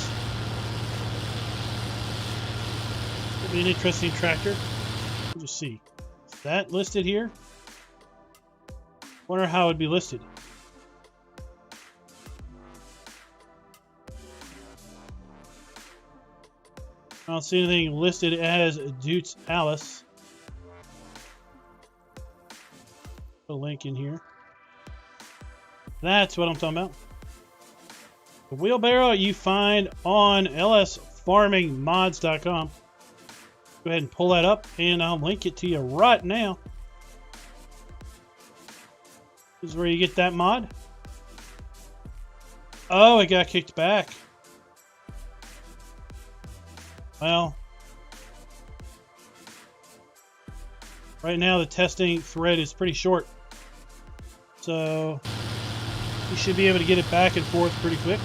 Could be an interesting tractor. We'll just see. Is that listed here? Wonder how it would be listed. I don't see anything listed as Duke's Alice. Put a link in here. That's what I'm talking about. The wheelbarrow you find on lsfarmingmods.com. Go ahead and pull that up, and I'll link it to you right now. This is where you get that mod. Oh, it got kicked back. Well, right now the testing thread is pretty short, so you should be able to get it back and forth pretty quick.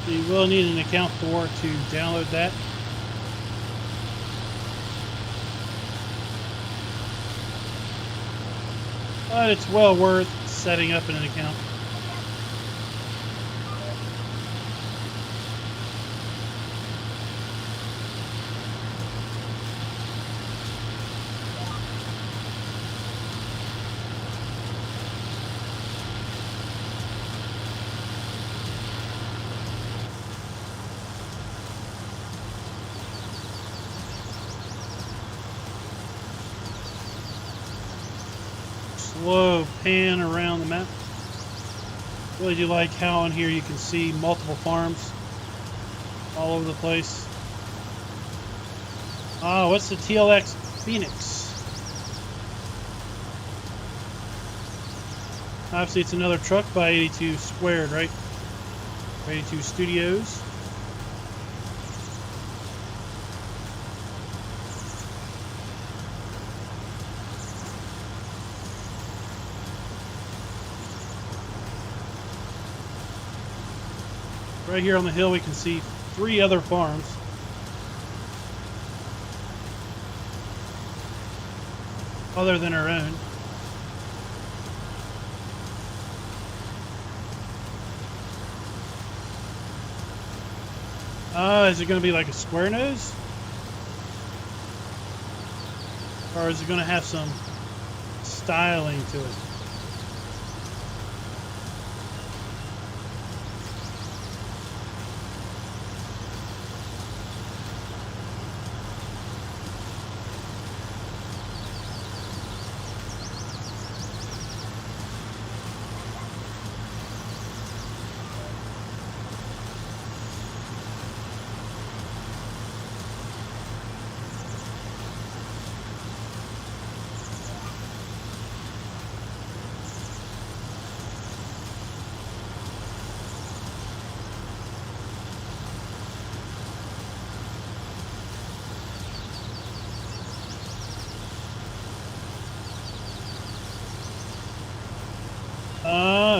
You will need an account to download that. But it's well worth setting up an account. Slow pan around the map. Really do like how on here you can see multiple farms all over the place. What's the TLX Phoenix? Obviously it's another truck by 82 Squared, right? 82 Studios. Right here on the hill we can see 3 other farms. Other than our own. Is it going to be like a square nose? Or is it going to have some styling to it?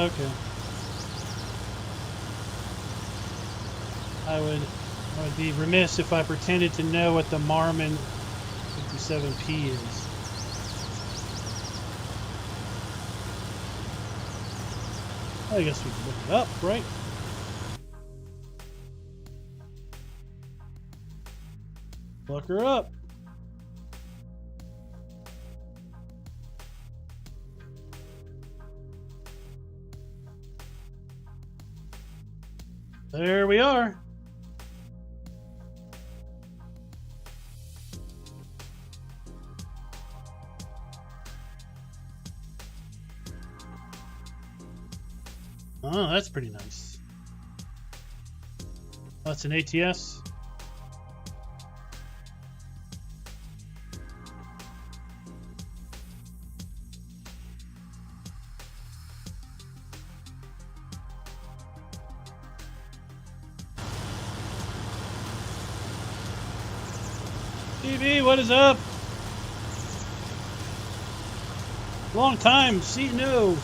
Okay. I would be remiss if I pretended to know what the Marmon 57P is. I guess we can look it up, right? Look her up. There we are. Oh, that's pretty nice. That's an ATS. TV, what is up? Long time, see no.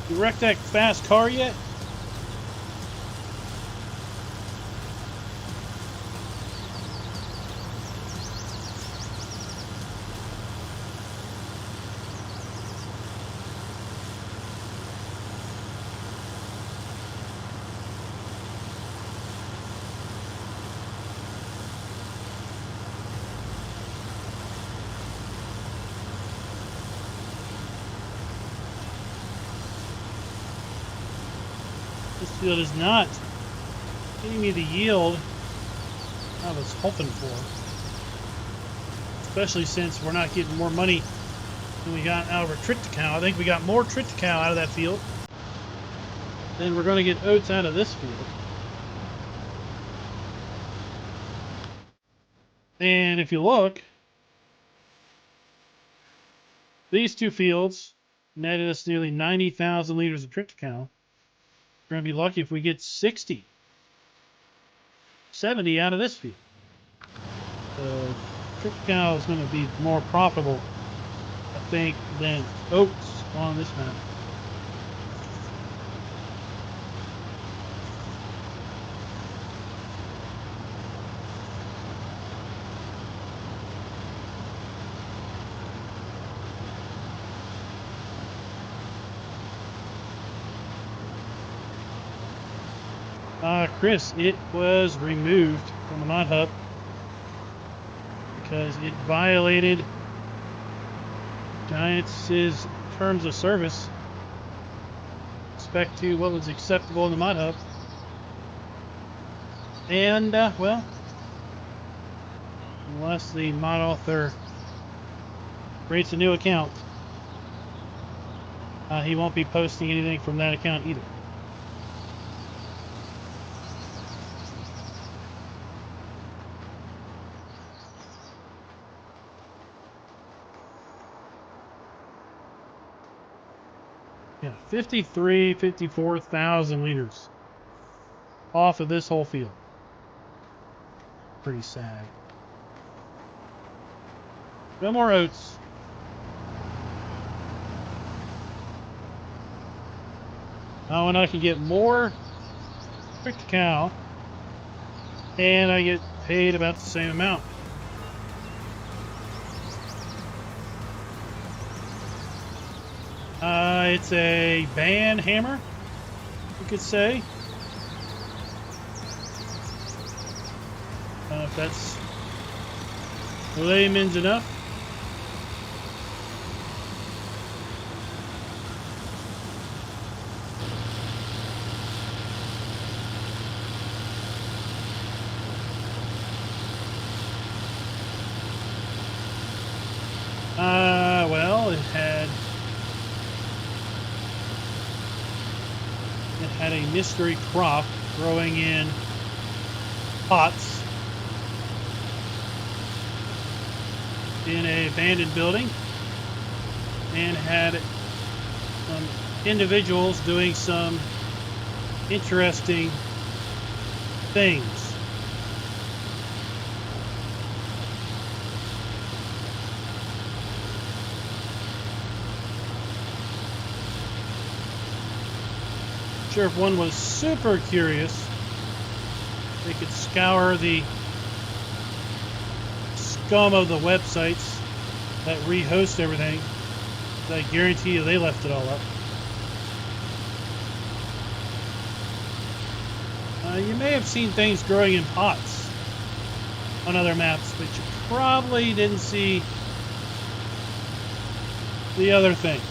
You wrecked that fast car yet? This field is not giving me the yield I was hoping for. Especially since we're not getting more money than we got out of our triticale. I think we got more triticale out of that field than we're going to get oats out of this field. And if you look, these two fields netted us nearly 90,000 liters of triticale. We're going to be lucky if we get 60, 70 out of this field. So triticale is going to be more profitable, I think, than oats on this map. Chris, it was removed from the mod hub because it violated Giants' terms of service with respect to what was acceptable in the mod hub. And, well, unless the mod author creates a new account, he won't be posting anything from that account either. Yeah, 54,000 liters off of this whole field. Pretty sad. No more oats. Oh, and I can get more triticale, and I get paid about the same amount. It's a band hammer, you could say. I don't know if that's layman's enough. Well, it had a mystery crop growing in pots in an abandoned building, and had some individuals doing some interesting things. Sure, if one was super curious, they could scour the scum of the websites that rehost everything. I guarantee you they left it all up. You may have seen things growing in pots on other maps, but you probably didn't see the other thing.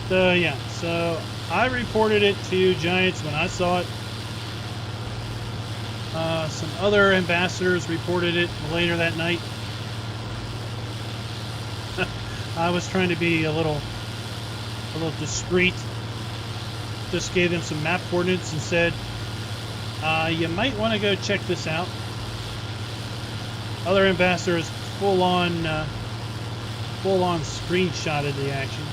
So yeah, so I reported it to Giants when I saw it. Some other ambassadors reported it later that night. I was trying to be a little discreet. Just gave them some map coordinates and said, you might want to go check this out. Other ambassadors full on screenshotted the action.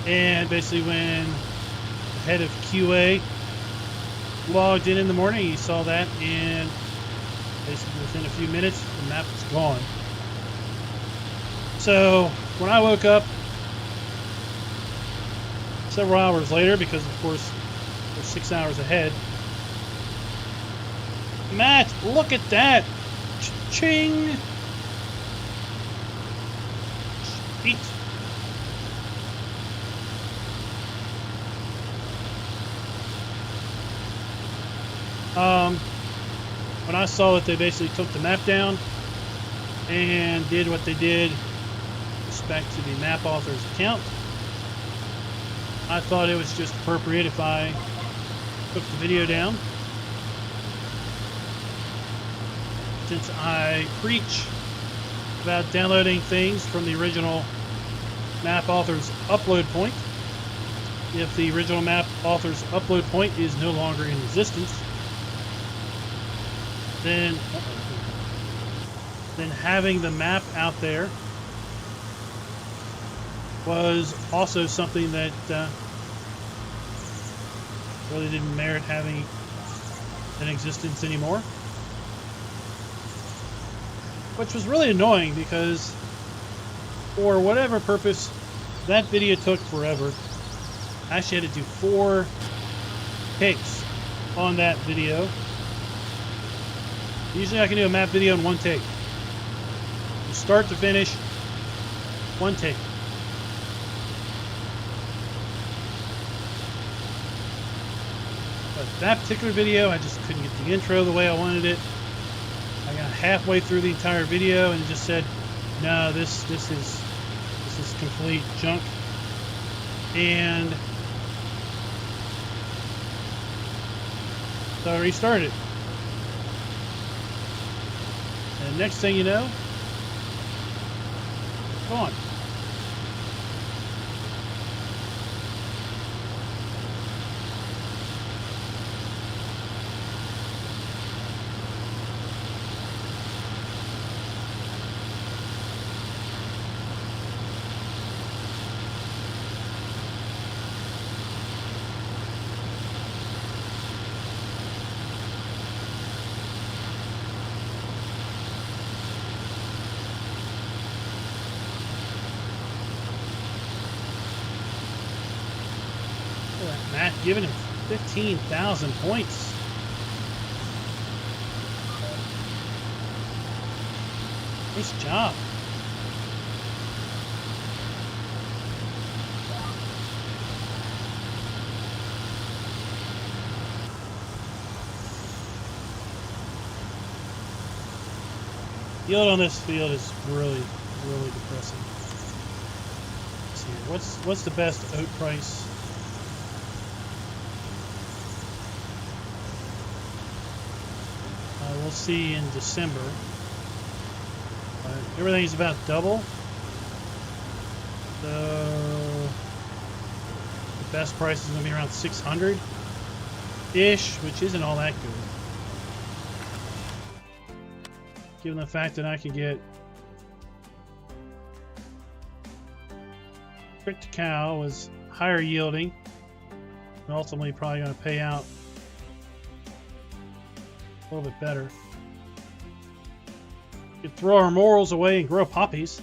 And basically when the head of QA logged in the morning, he saw that, and basically within a few minutes, the map was gone. So when I woke up several hours later, because of course we're 6 hours ahead, Matt, look at that! Ching! Sweet. When I saw that they basically took the map down and did what they did with respect to the map author's account, I thought it was just appropriate if I took the video down. Since I preach about downloading things from the original map author's upload point, if the original map author's upload point is no longer in existence, then having the map out there was also something that really didn't merit having an existence anymore. Which was really annoying because for whatever purpose, that video took forever. I actually had to do 4 takes on that video. Usually I can do a map video in 1 take. From start to finish, 1 take. But that particular video, I just couldn't get the intro the way I wanted it. I got halfway through the entire video and it just said, no, this is complete junk. And so I restarted it. And next thing you know, gone. Matt giving him 15,000 points. Nice job. Yield on this field is really, really depressing. Let's see here. What's the best oat price? We'll see in December. Everything's about double. So the best price is going to be around 600-ish, which isn't all that good. Given the fact that I could get Trick to Cow was higher yielding and ultimately probably going to pay out a little bit better. We could throw our morals away and grow poppies.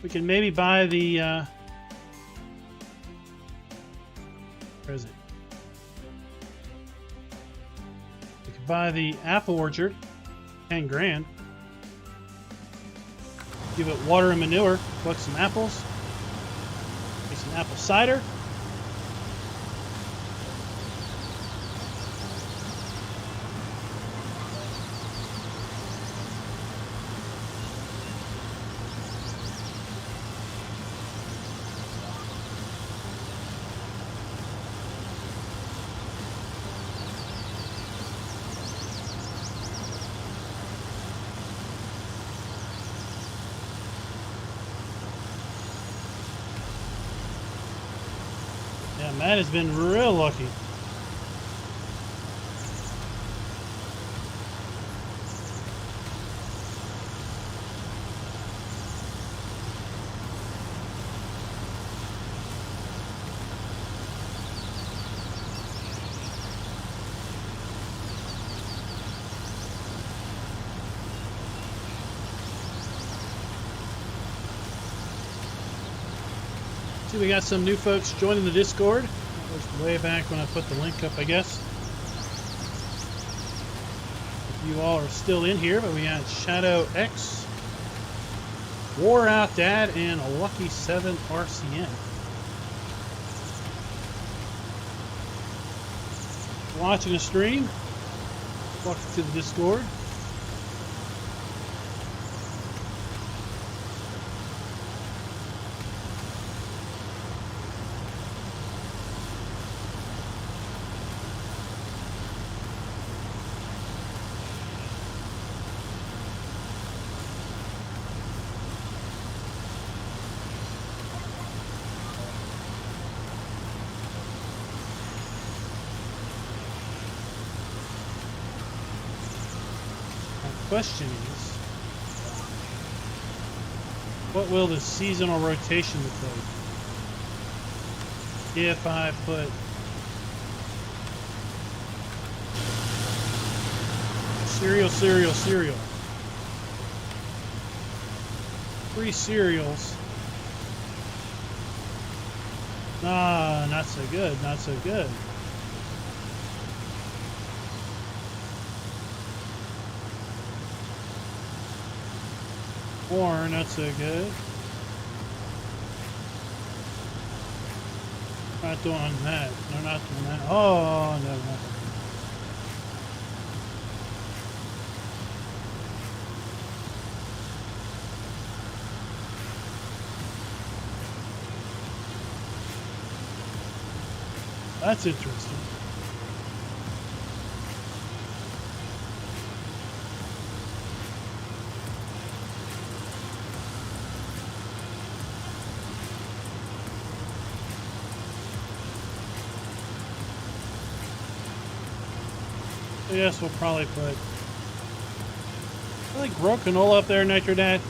We can maybe buy the where is it? We could buy the apple orchard, 10 grand. Give it water and manure, collect some apples, make some apple cider. Yeah, Matt has been real lucky. See, we got some new folks joining the Discord. That was way back when I put the link up, I guess. If you all are still in here, but we got Shadow X, Wore Out Dad, and a Lucky 7 RCN. Watching the stream, welcome to the Discord. Question is, what will the seasonal rotation look like if I put cereal, 3 cereals? Ah, not so good, not so good. Or not so good. Not doing that. No, not doing that. Oh, no, not that. That's interesting. Yes, we'll probably put, I think, grow canola up there, Nitrodad.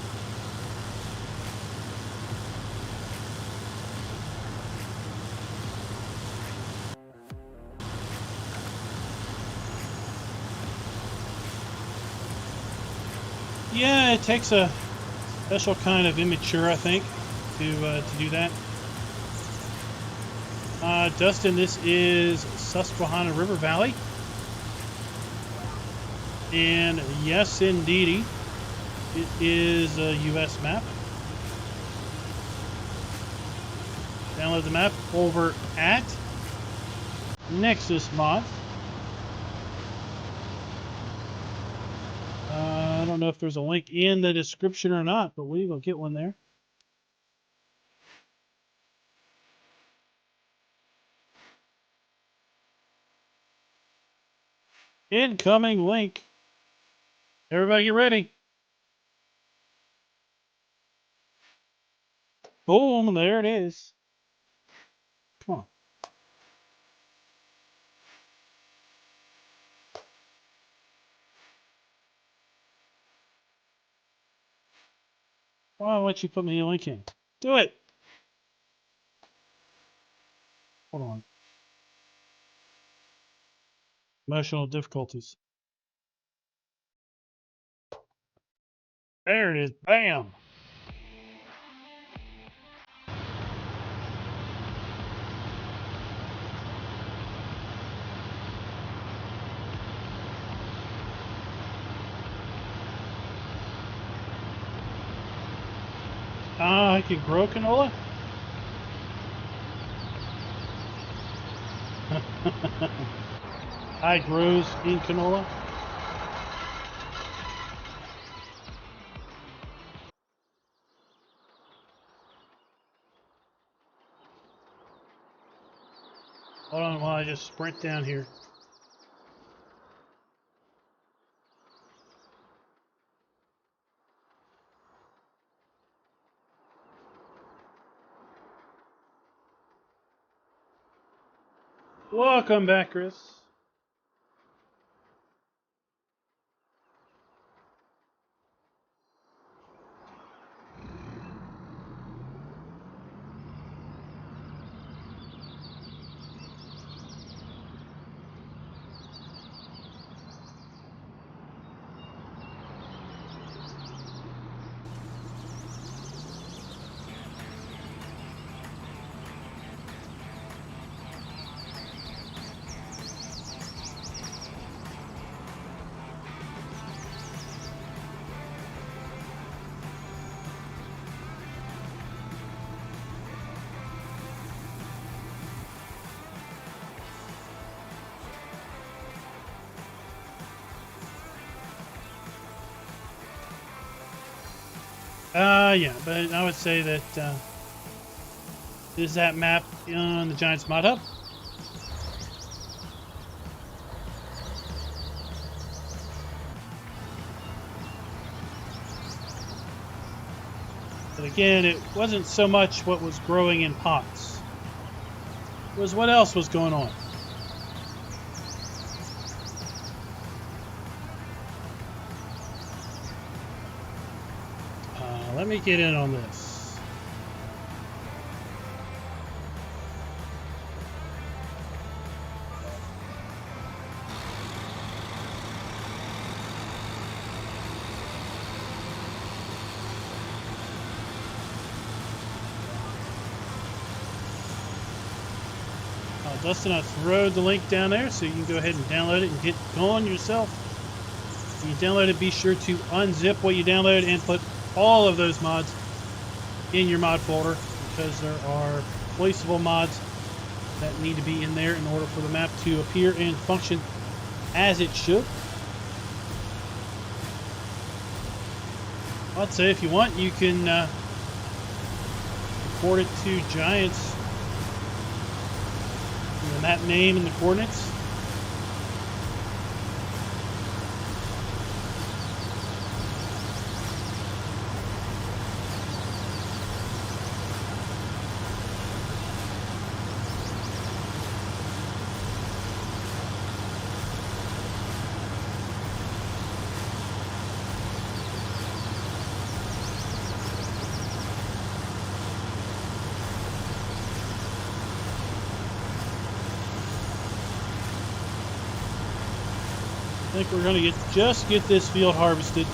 Yeah, it takes a special kind of immature, I think, to do that. Dustin, this is Susquehanna River Valley. And yes, indeedy, it is a U.S. map. Download the map over at Nexus mod. I don't know if there's a link in the description or not, but we will get one there. Incoming link. Everybody get ready. Boom, there it is. Come on. Why don't you put me a link in? Do it. Hold on. Emotional difficulties. There it is. Bam. I can grow canola? I grows in canola. Hold on while I just sprint down here. Welcome back, Chris. Yeah, but I would say that is that map on the Giants Mod Hub. But again, it wasn't so much what was growing in pots. It was what else was going on. Let me get in on this. Dustin, I threw the link down there so you can go ahead and download it and get going yourself. When you download it, be sure to unzip what you downloaded and put all of those mods in your mod folder, because there are placeable mods that need to be in there in order for the map to appear and function as it should. I'd say if you want, you can import it to Giants, the map name and the coordinates. I think we're going to just get this field harvested,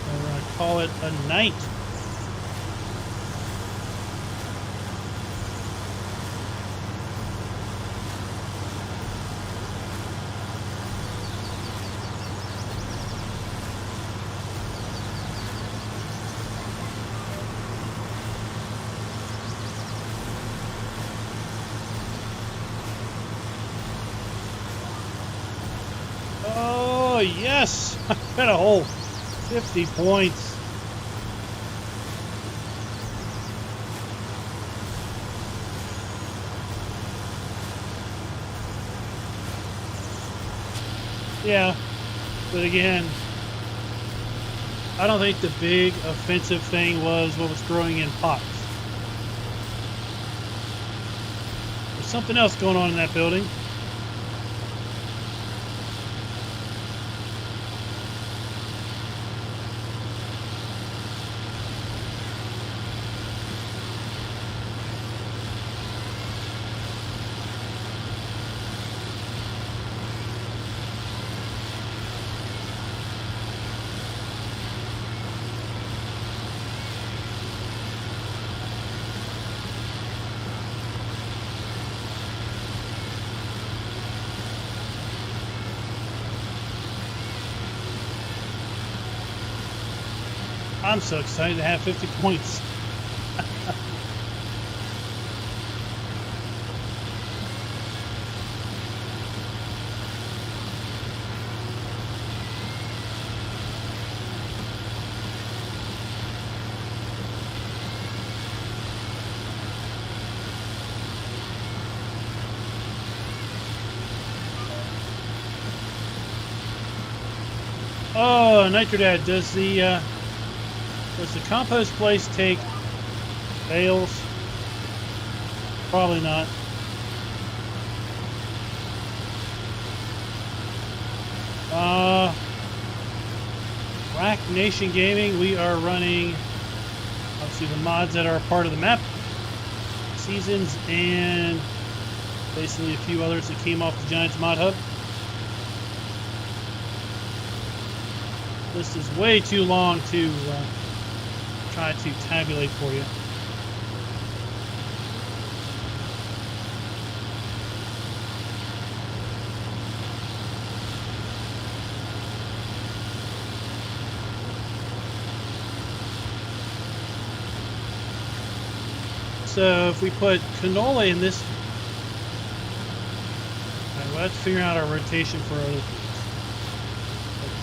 and we're going to call it a night. yes! I got a whole 50 points. Yeah, but again, I don't think the big offensive thing was what was growing in pots. There's something else going on in that building. I'm so excited to have 50 points. Oh, Nitrodad, does the compost place take bales? Probably not. Rack Nation Gaming, we are running obviously the mods that are part of the map, seasons, and basically a few others that came off the Giants Mod Hub. This is way too long to try to tabulate for you. So if we put canola in this, we'll have to figure out our rotation for other things.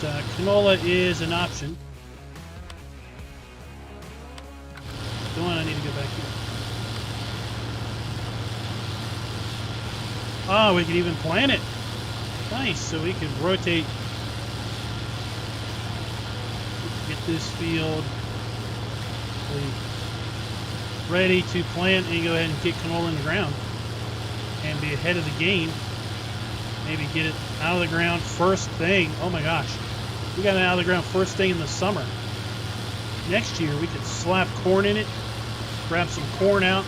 But canola is an option. I need to go back here. Oh, we can even plant it. Nice. So we can rotate. Get this field ready to plant and go ahead and get canola in the ground and be ahead of the game. Maybe get it out of the ground first thing. Oh my gosh. We got it out of the ground first thing in the summer. Next year we could slap corn in it. Grab some corn out.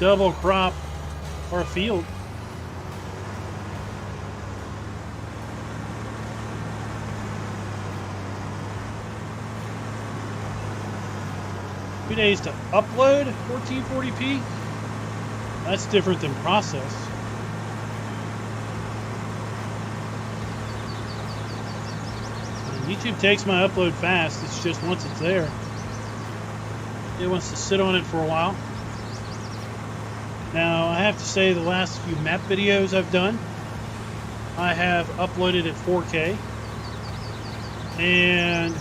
Double crop our field. Few days to upload 1440p. That's different than process. YouTube takes my upload fast. It's just once it's there, it wants to sit on it for a while. Now, I have to say the last few map videos I've done, I have uploaded at 4K. And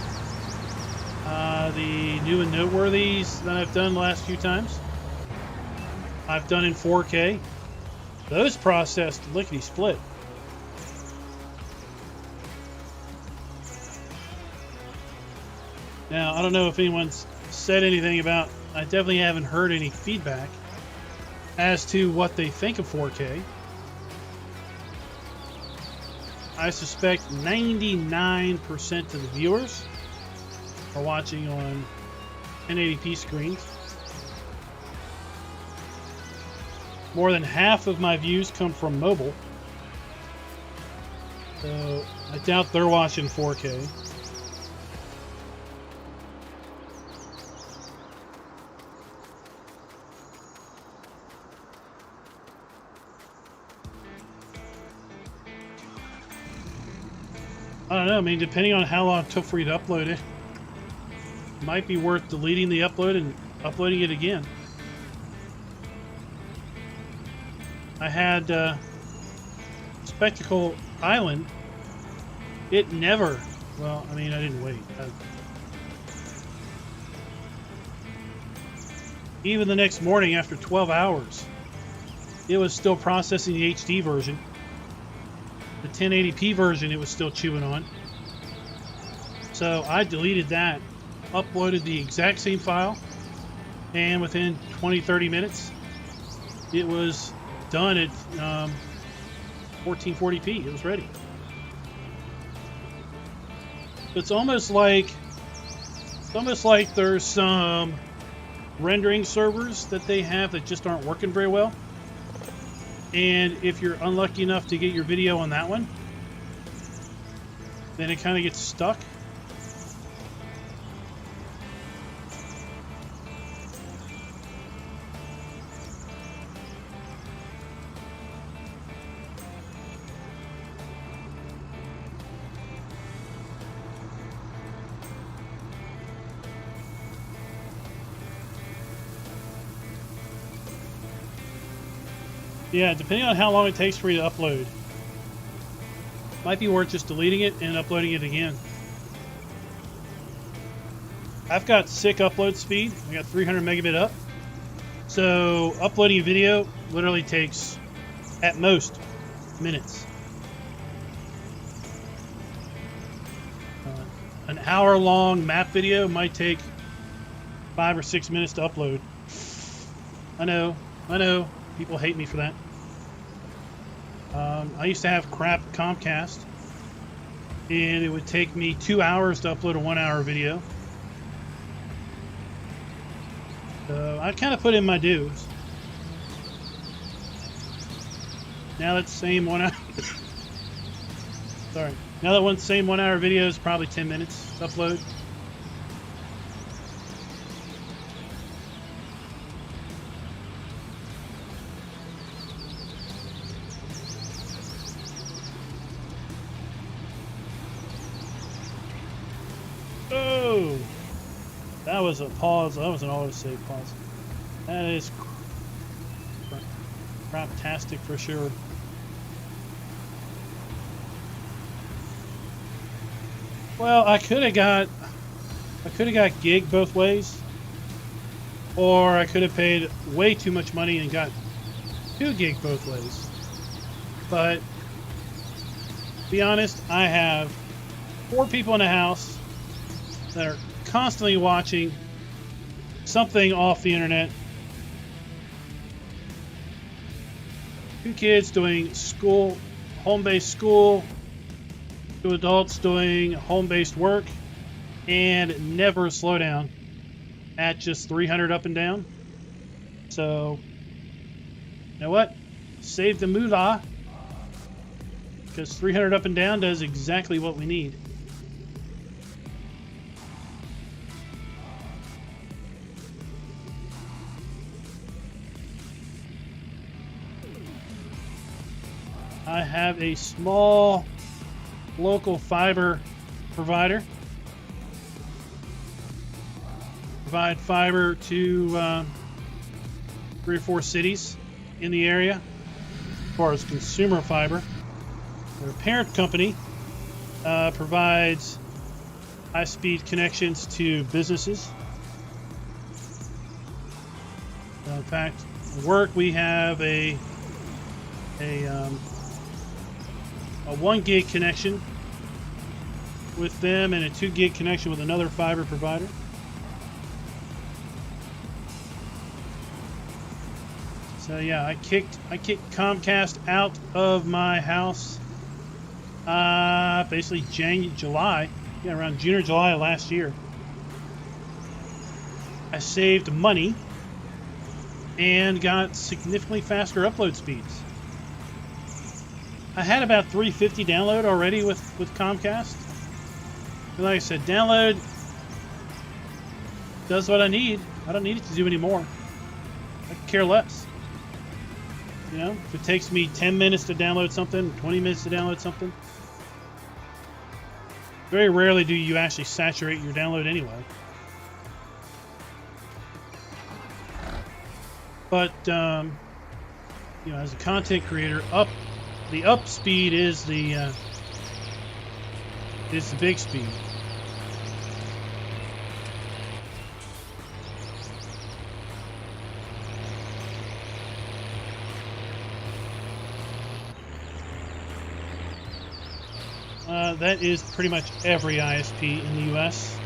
the new and noteworthies that I've done the last few times, I've done in 4K. Those processed lickety-split. Now, I don't know if anyone's said anything about, I definitely haven't heard any feedback as to what they think of 4K. I suspect 99% of the viewers are watching on 1080p screens. More than half of my views come from mobile. So I doubt they're watching 4K. I don't know, I mean, depending on how long it took for you to upload it, it might be worth deleting the upload and uploading it again. I had Spectacle Island. It never, well, I mean, I didn't wait. Even the next morning after 12 hours, it was still processing the HD version. The 1080p version it was still chewing on. So I deleted that, uploaded the exact same file, and within 20-30 minutes, it was done at 1440p. It was ready. It's almost like there's some rendering servers that they have that just aren't working very well. And if you're unlucky enough to get your video on that one, then it kind of gets stuck. Yeah, depending on how long it takes for you to upload. Might be worth just deleting it and uploading it again. I've got sick upload speed. I got 300 megabit up. So uploading a video literally takes, at most, minutes. An hour-long map video might take 5 or 6 minutes to upload. I know. People hate me for that. I used to have crap Comcast, and it would take me 2 hours to upload a 1 hour video. So I kind of put in my dues. Now that same 1 hour sorry. Now that same 1 hour video is probably 10 minutes to upload. Oh, that was a pause. That was an auto-save pause. That is craptastic for sure. Well, I could have got gig both ways, or I could have paid way too much money and got 2 gig both ways. But to be honest, I have 4 people in the house that are constantly watching something off the internet. 2 kids doing school, home-based school, 2 adults doing home-based work, and never slow down at just 300 up and down. So, you know what? Save the moolah, because 300 up and down does exactly what we need. I have a small local fiber provider. Provide fiber to 3 or 4 cities in the area as far as consumer fiber. Their parent company provides high-speed connections to businesses. In fact, at work we have a 1 gig connection with them and a 2 gig connection with another fiber provider. So yeah, I kicked Comcast out of my house basically July, around June or July of last year. I saved money and got significantly faster upload speeds. I had about 350 download already with Comcast. And like I said, download does what I need. I don't need it to do any more. I could care less. You know, if it takes me 10 minutes to download something, 20 minutes to download something. Very rarely do you actually saturate your download anyway. But as a content creator, the up speed is the big speed. That is pretty much every ISP in the U.S.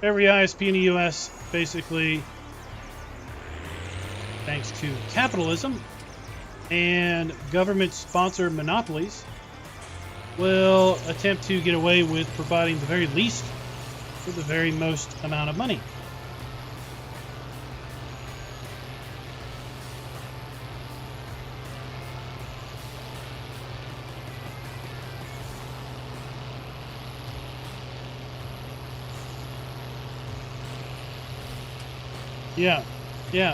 Every ISP in the U.S. basically, thanks to capitalism and government-sponsored monopolies, will attempt to get away with providing the very least for the very most amount of money. Yeah.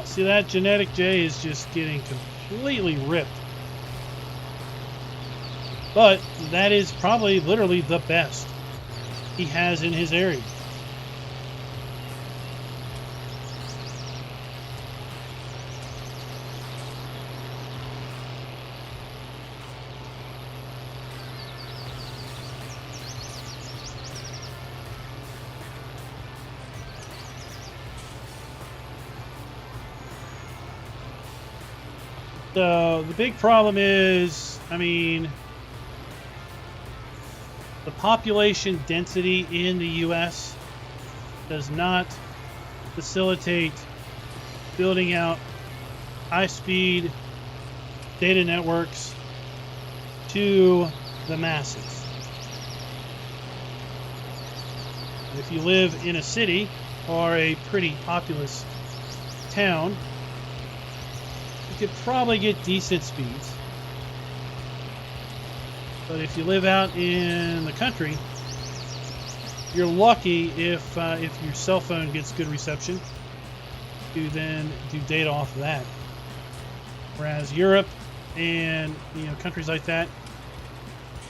See, that genetic J is just getting completely ripped. But that is probably literally the best he has in his area. So the big problem is, the population density in the U.S. does not facilitate building out high-speed data networks to the masses. If you live in a city or a pretty populous town, you could probably get decent speeds. But if you live out in the country, you're lucky if your cell phone gets good reception to then do data off of that. Whereas Europe and countries like that,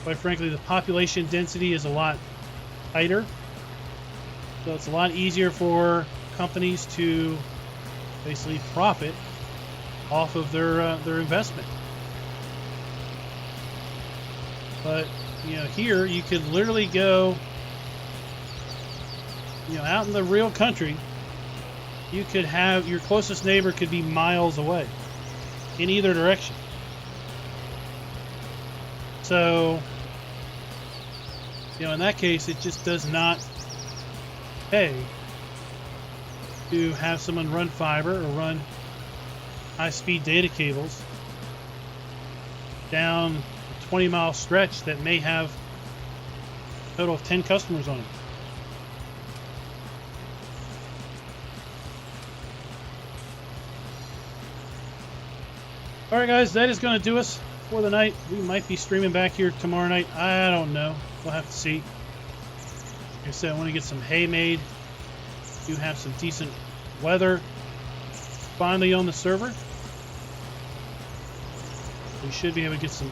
quite frankly, the population density is a lot tighter. So it's a lot easier for companies to basically profit off of their investment. But here you could literally go out in the real country. You could have your closest neighbor could be miles away in either direction. So in that case, it just does not pay to have someone run fiber or run high-speed data cables down a 20-mile stretch that may have a total of 10 customers on it. Alright guys, that is going to do us for the night. We might be streaming back here tomorrow night. I don't know. We'll have to see. Like I said, I want to get some hay made. Do have some decent weather finally on the server. We should be able to get some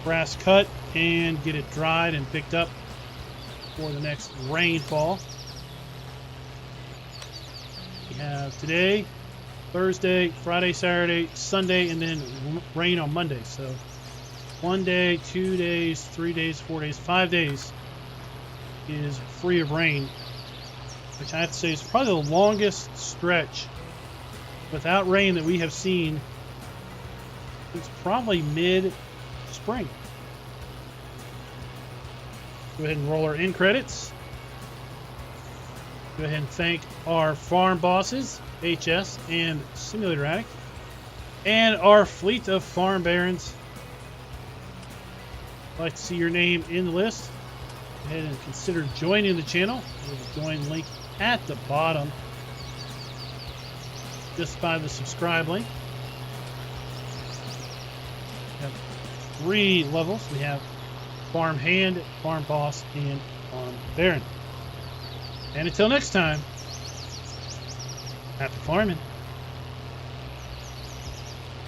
grass cut and get it dried and picked up for the next rainfall. We have today, Thursday, Friday, Saturday, Sunday, and then rain on Monday. So 1 day, 2 days, 3 days, 4 days, 5 days is free of rain, which I have to say is probably the longest stretch without rain that we have seen since probably mid-spring. Go ahead and roll our in credits. Go ahead and thank our farm bosses, HS and Simulator Addict, and our fleet of farm barons. I'd like to see your name in the list. Go ahead and consider joining the channel. There's a join link at the bottom, just by the subscribe link. We have 3 levels. We have Farm Hand, Farm Boss, and Farm Baron. And until next time, happy farming.